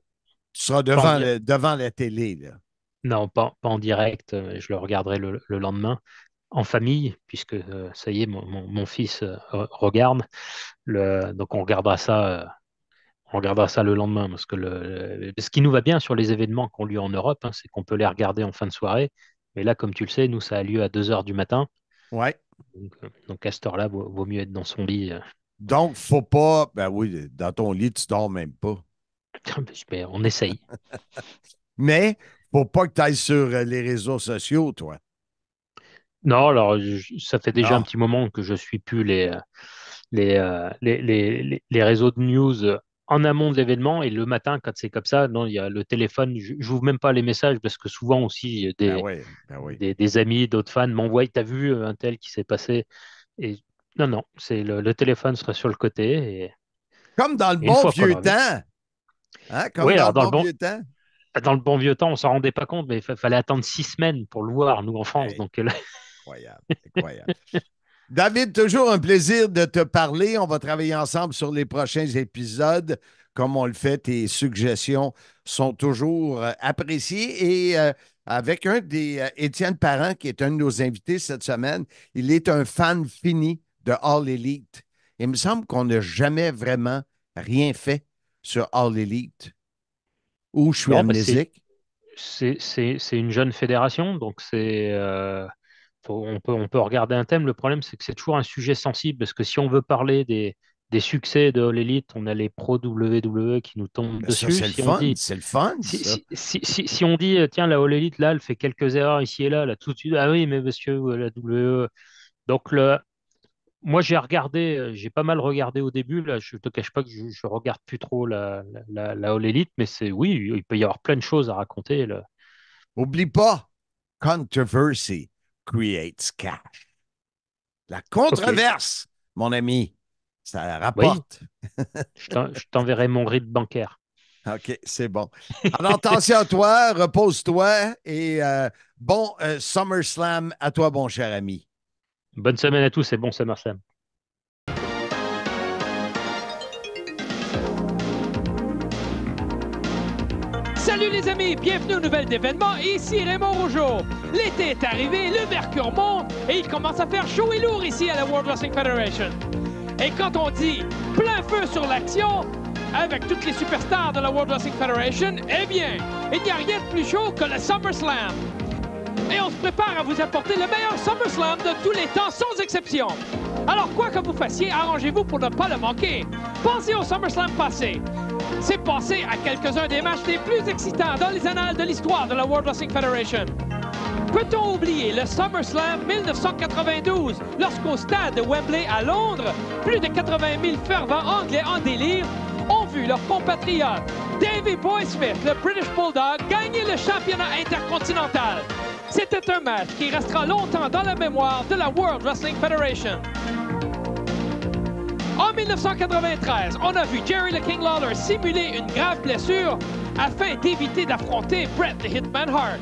Speaker 9: seras
Speaker 14: pas en
Speaker 9: devant la télé, là.
Speaker 14: non, pas en direct. Je le regarderai le lendemain en famille, puisque ça y est, mon fils regarde. Donc on regardera ça le lendemain, parce que ce qui nous va bien sur les événements qui ont lieu en Europe, hein, c'est qu'on peut les regarder en fin de soirée. Mais là, comme tu le sais, nous, ça a lieu à 2 heures du matin.
Speaker 9: Ouais.
Speaker 14: Donc à cette heure-là, vaut mieux être dans son lit.
Speaker 9: Donc, faut pas. Ben oui, dans ton lit, tu dors même pas.
Speaker 14: Mais on essaye.
Speaker 9: Mais, faut pas que tu ailles sur les réseaux sociaux, toi.
Speaker 14: Non, alors ça fait déjà un
Speaker 9: Non.
Speaker 14: petit moment que je suis plus les réseaux de news en amont de l'événement et le matin, quand c'est comme ça, non, il y a le téléphone, j'ouvre même pas les messages parce que souvent aussi
Speaker 9: Ben oui, ben oui.
Speaker 14: des amis, d'autres fans m'envoient, t'as vu un tel qui s'est passé et non, non, c'est le téléphone sera sur le côté
Speaker 9: Comme dans le
Speaker 14: et une
Speaker 9: bon
Speaker 14: fois qu'on
Speaker 9: vieux
Speaker 14: l'a vu.
Speaker 9: temps. Hein? Comme
Speaker 14: Oui,
Speaker 9: dans
Speaker 14: alors
Speaker 9: le bon vieux temps.
Speaker 14: dans le bon vieux temps, on s'en rendait pas compte, mais il fallait attendre 6 semaines pour le voir, nous en France.
Speaker 9: Hey,
Speaker 14: Donc là,
Speaker 9: incroyable, incroyable. David, toujours un plaisir de te parler. On va travailler ensemble sur les prochains épisodes. Comme on le fait, tes suggestions sont toujours appréciées. Et avec un des Étienne Parent, qui est un de nos invités cette semaine, il est un fan fini de All Elite. Il me semble qu'on n'a jamais vraiment rien fait sur All Elite. Ou je suis
Speaker 14: non,
Speaker 9: amnésique.
Speaker 14: c'est une jeune fédération, donc on peut regarder un thème. Le problème, c'est que c'est toujours un sujet sensible parce que si on veut parler des succès de All Elite, on a les pros WWE qui nous tombent
Speaker 9: Ben ça,
Speaker 14: dessus.
Speaker 9: c'est le fun. C'est le fun, ça.
Speaker 14: Si on dit, tiens, la All Elite, là, elle fait quelques erreurs ici et là, tout de suite, ah oui, mais monsieur, la WWE. Donc, moi, j'ai regardé, j'ai pas mal regardé au début. Là, je te cache pas que je regarde plus trop la All Elite, mais oui, il peut y avoir plein de choses à raconter. Là.
Speaker 9: Oublie pas, controversy creates cash. La
Speaker 14: Ok,
Speaker 9: controverse, mon ami, ça
Speaker 14: oui,
Speaker 9: rapporte.
Speaker 14: je t'enverrai mon RIB bancaire.
Speaker 9: OK, c'est bon. Alors, attention à toi, repose-toi et bon SummerSlam à toi, mon cher ami.
Speaker 14: Bonne semaine à tous et bon SummerSlam.
Speaker 15: Salut les amis, bienvenue aux nouvelles d'événements, ici Raymond Rougeau. L'été est arrivé, le mercure monte et il commence à faire chaud et lourd ici à la World Wrestling Federation. Et quand on dit plein feu sur l'action, avec toutes les superstars de la World Wrestling Federation, eh bien, il n'y a rien de plus chaud que le SummerSlam. Et on se prépare à vous apporter le meilleur SummerSlam de tous les temps, sans exception. Alors quoi que vous fassiez, arrangez-vous pour ne pas le manquer. Pensez au SummerSlam passé. C'est passé à quelques-uns des matchs les plus excitants dans les annales de l'histoire de la World Wrestling Federation. Peut-on oublier le SummerSlam 1992, lorsqu'au stade de Wembley à Londres, plus de 80 000 fervents anglais en délire ont vu leur compatriote Davey Boy Smith, le British Bulldog, gagner le championnat intercontinental. C'était un match qui restera longtemps dans la mémoire de la World Wrestling Federation. En 1993, on a vu Jerry the King Lawler simuler une grave blessure afin d'éviter d'affronter Bret the Hitman Hart.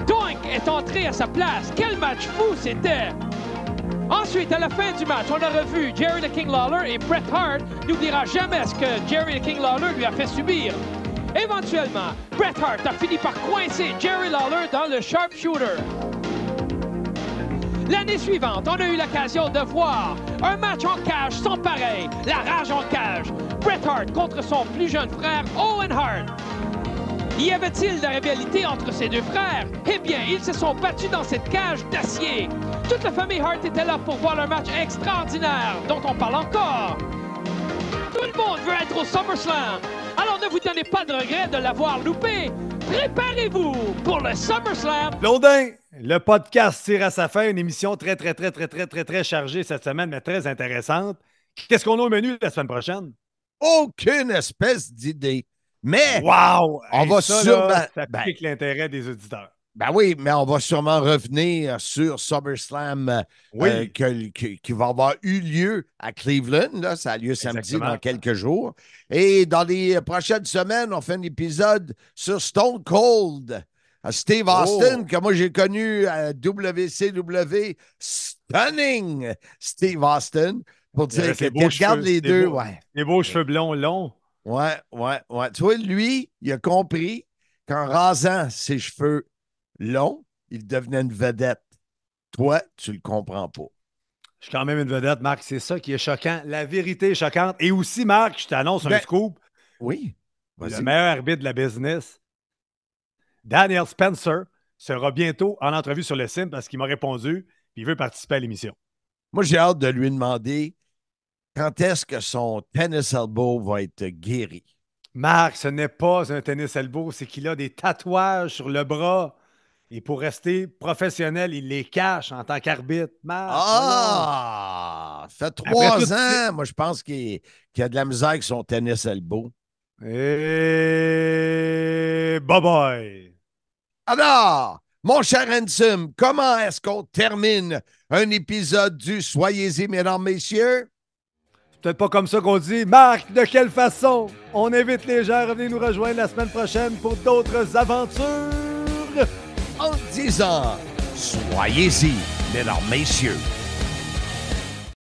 Speaker 15: Doink est entré à sa place. Quel match fou c'était! Ensuite, à la fin du match, on a revu Jerry the King Lawler et Bret Hart n'oubliera jamais ce que Jerry the King Lawler lui a fait subir. Éventuellement, Bret Hart a fini par coincer Jerry Lawler dans le sharpshooter. L'année suivante, on a eu l'occasion de voir un match en cage sans pareil, la rage en cage. Bret Hart contre son plus jeune frère Owen Hart. Y avait-il de la rivalité entre ces deux frères? Eh bien, ils se sont battus dans cette cage d'acier. Toute la famille Hart était là pour voir un match extraordinaire, dont on parle encore. Tout le monde veut être au SummerSlam. Alors ne vous donnez pas de regret de l'avoir loupé. Préparez-vous pour le SummerSlam.
Speaker 8: Blondin, le podcast tire à sa fin. Une émission très chargée cette semaine, mais très intéressante. Qu'est-ce qu'on a au menu la semaine prochaine?
Speaker 9: Aucune espèce d'idée. Mais
Speaker 8: wow!
Speaker 9: On va sûrement...
Speaker 8: ça pique l'intérêt des auditeurs.
Speaker 9: Ben oui, mais on va sûrement revenir sur SummerSlam qui va avoir eu lieu à Cleveland. Là, ça a lieu samedi dans quelques jours. Et dans les prochaines semaines, on fait un épisode sur Stone Cold. Steve Austin, que moi j'ai connu à WCW, Stunning Steve Austin, pour dire que tu regardes les deux.
Speaker 8: Les beaux cheveux blonds longs.
Speaker 9: Ouais. Tu vois, lui, il a compris qu'en rasant ses cheveux longs, il devenait une vedette. Toi, tu le comprends pas.
Speaker 8: Je suis quand même une vedette, Marc. C'est ça qui est choquant. La vérité est choquante. Et aussi, Marc, je t'annonce un scoop.
Speaker 9: Oui.
Speaker 8: Le meilleur arbitre de la business, Daniel Spencer, sera bientôt en entrevue sur le Sim parce qu'il m'a répondu et il veut participer à l'émission.
Speaker 9: Moi, j'ai hâte de lui demander quand est-ce que son tennis elbow va être guéri.
Speaker 8: Marc, ce n'est pas un tennis elbow, c'est qu'il a des tatouages sur le bras. Et pour rester professionnel, il les cache en tant qu'arbitre.
Speaker 9: Ça fait 3 ans. Moi, je pense qu'il a de la misère avec son tennis elbow.
Speaker 8: Et bye-bye.
Speaker 9: Alors, mon cher Ansem, comment est-ce qu'on termine un épisode du Soyez-y, mesdames, messieurs?
Speaker 8: C'est peut-être pas comme ça qu'on dit. Marc, de quelle façon? On invite les gens à revenir nous rejoindre la semaine prochaine pour d'autres aventures.
Speaker 9: En disant, soyez-y, mesdames, messieurs.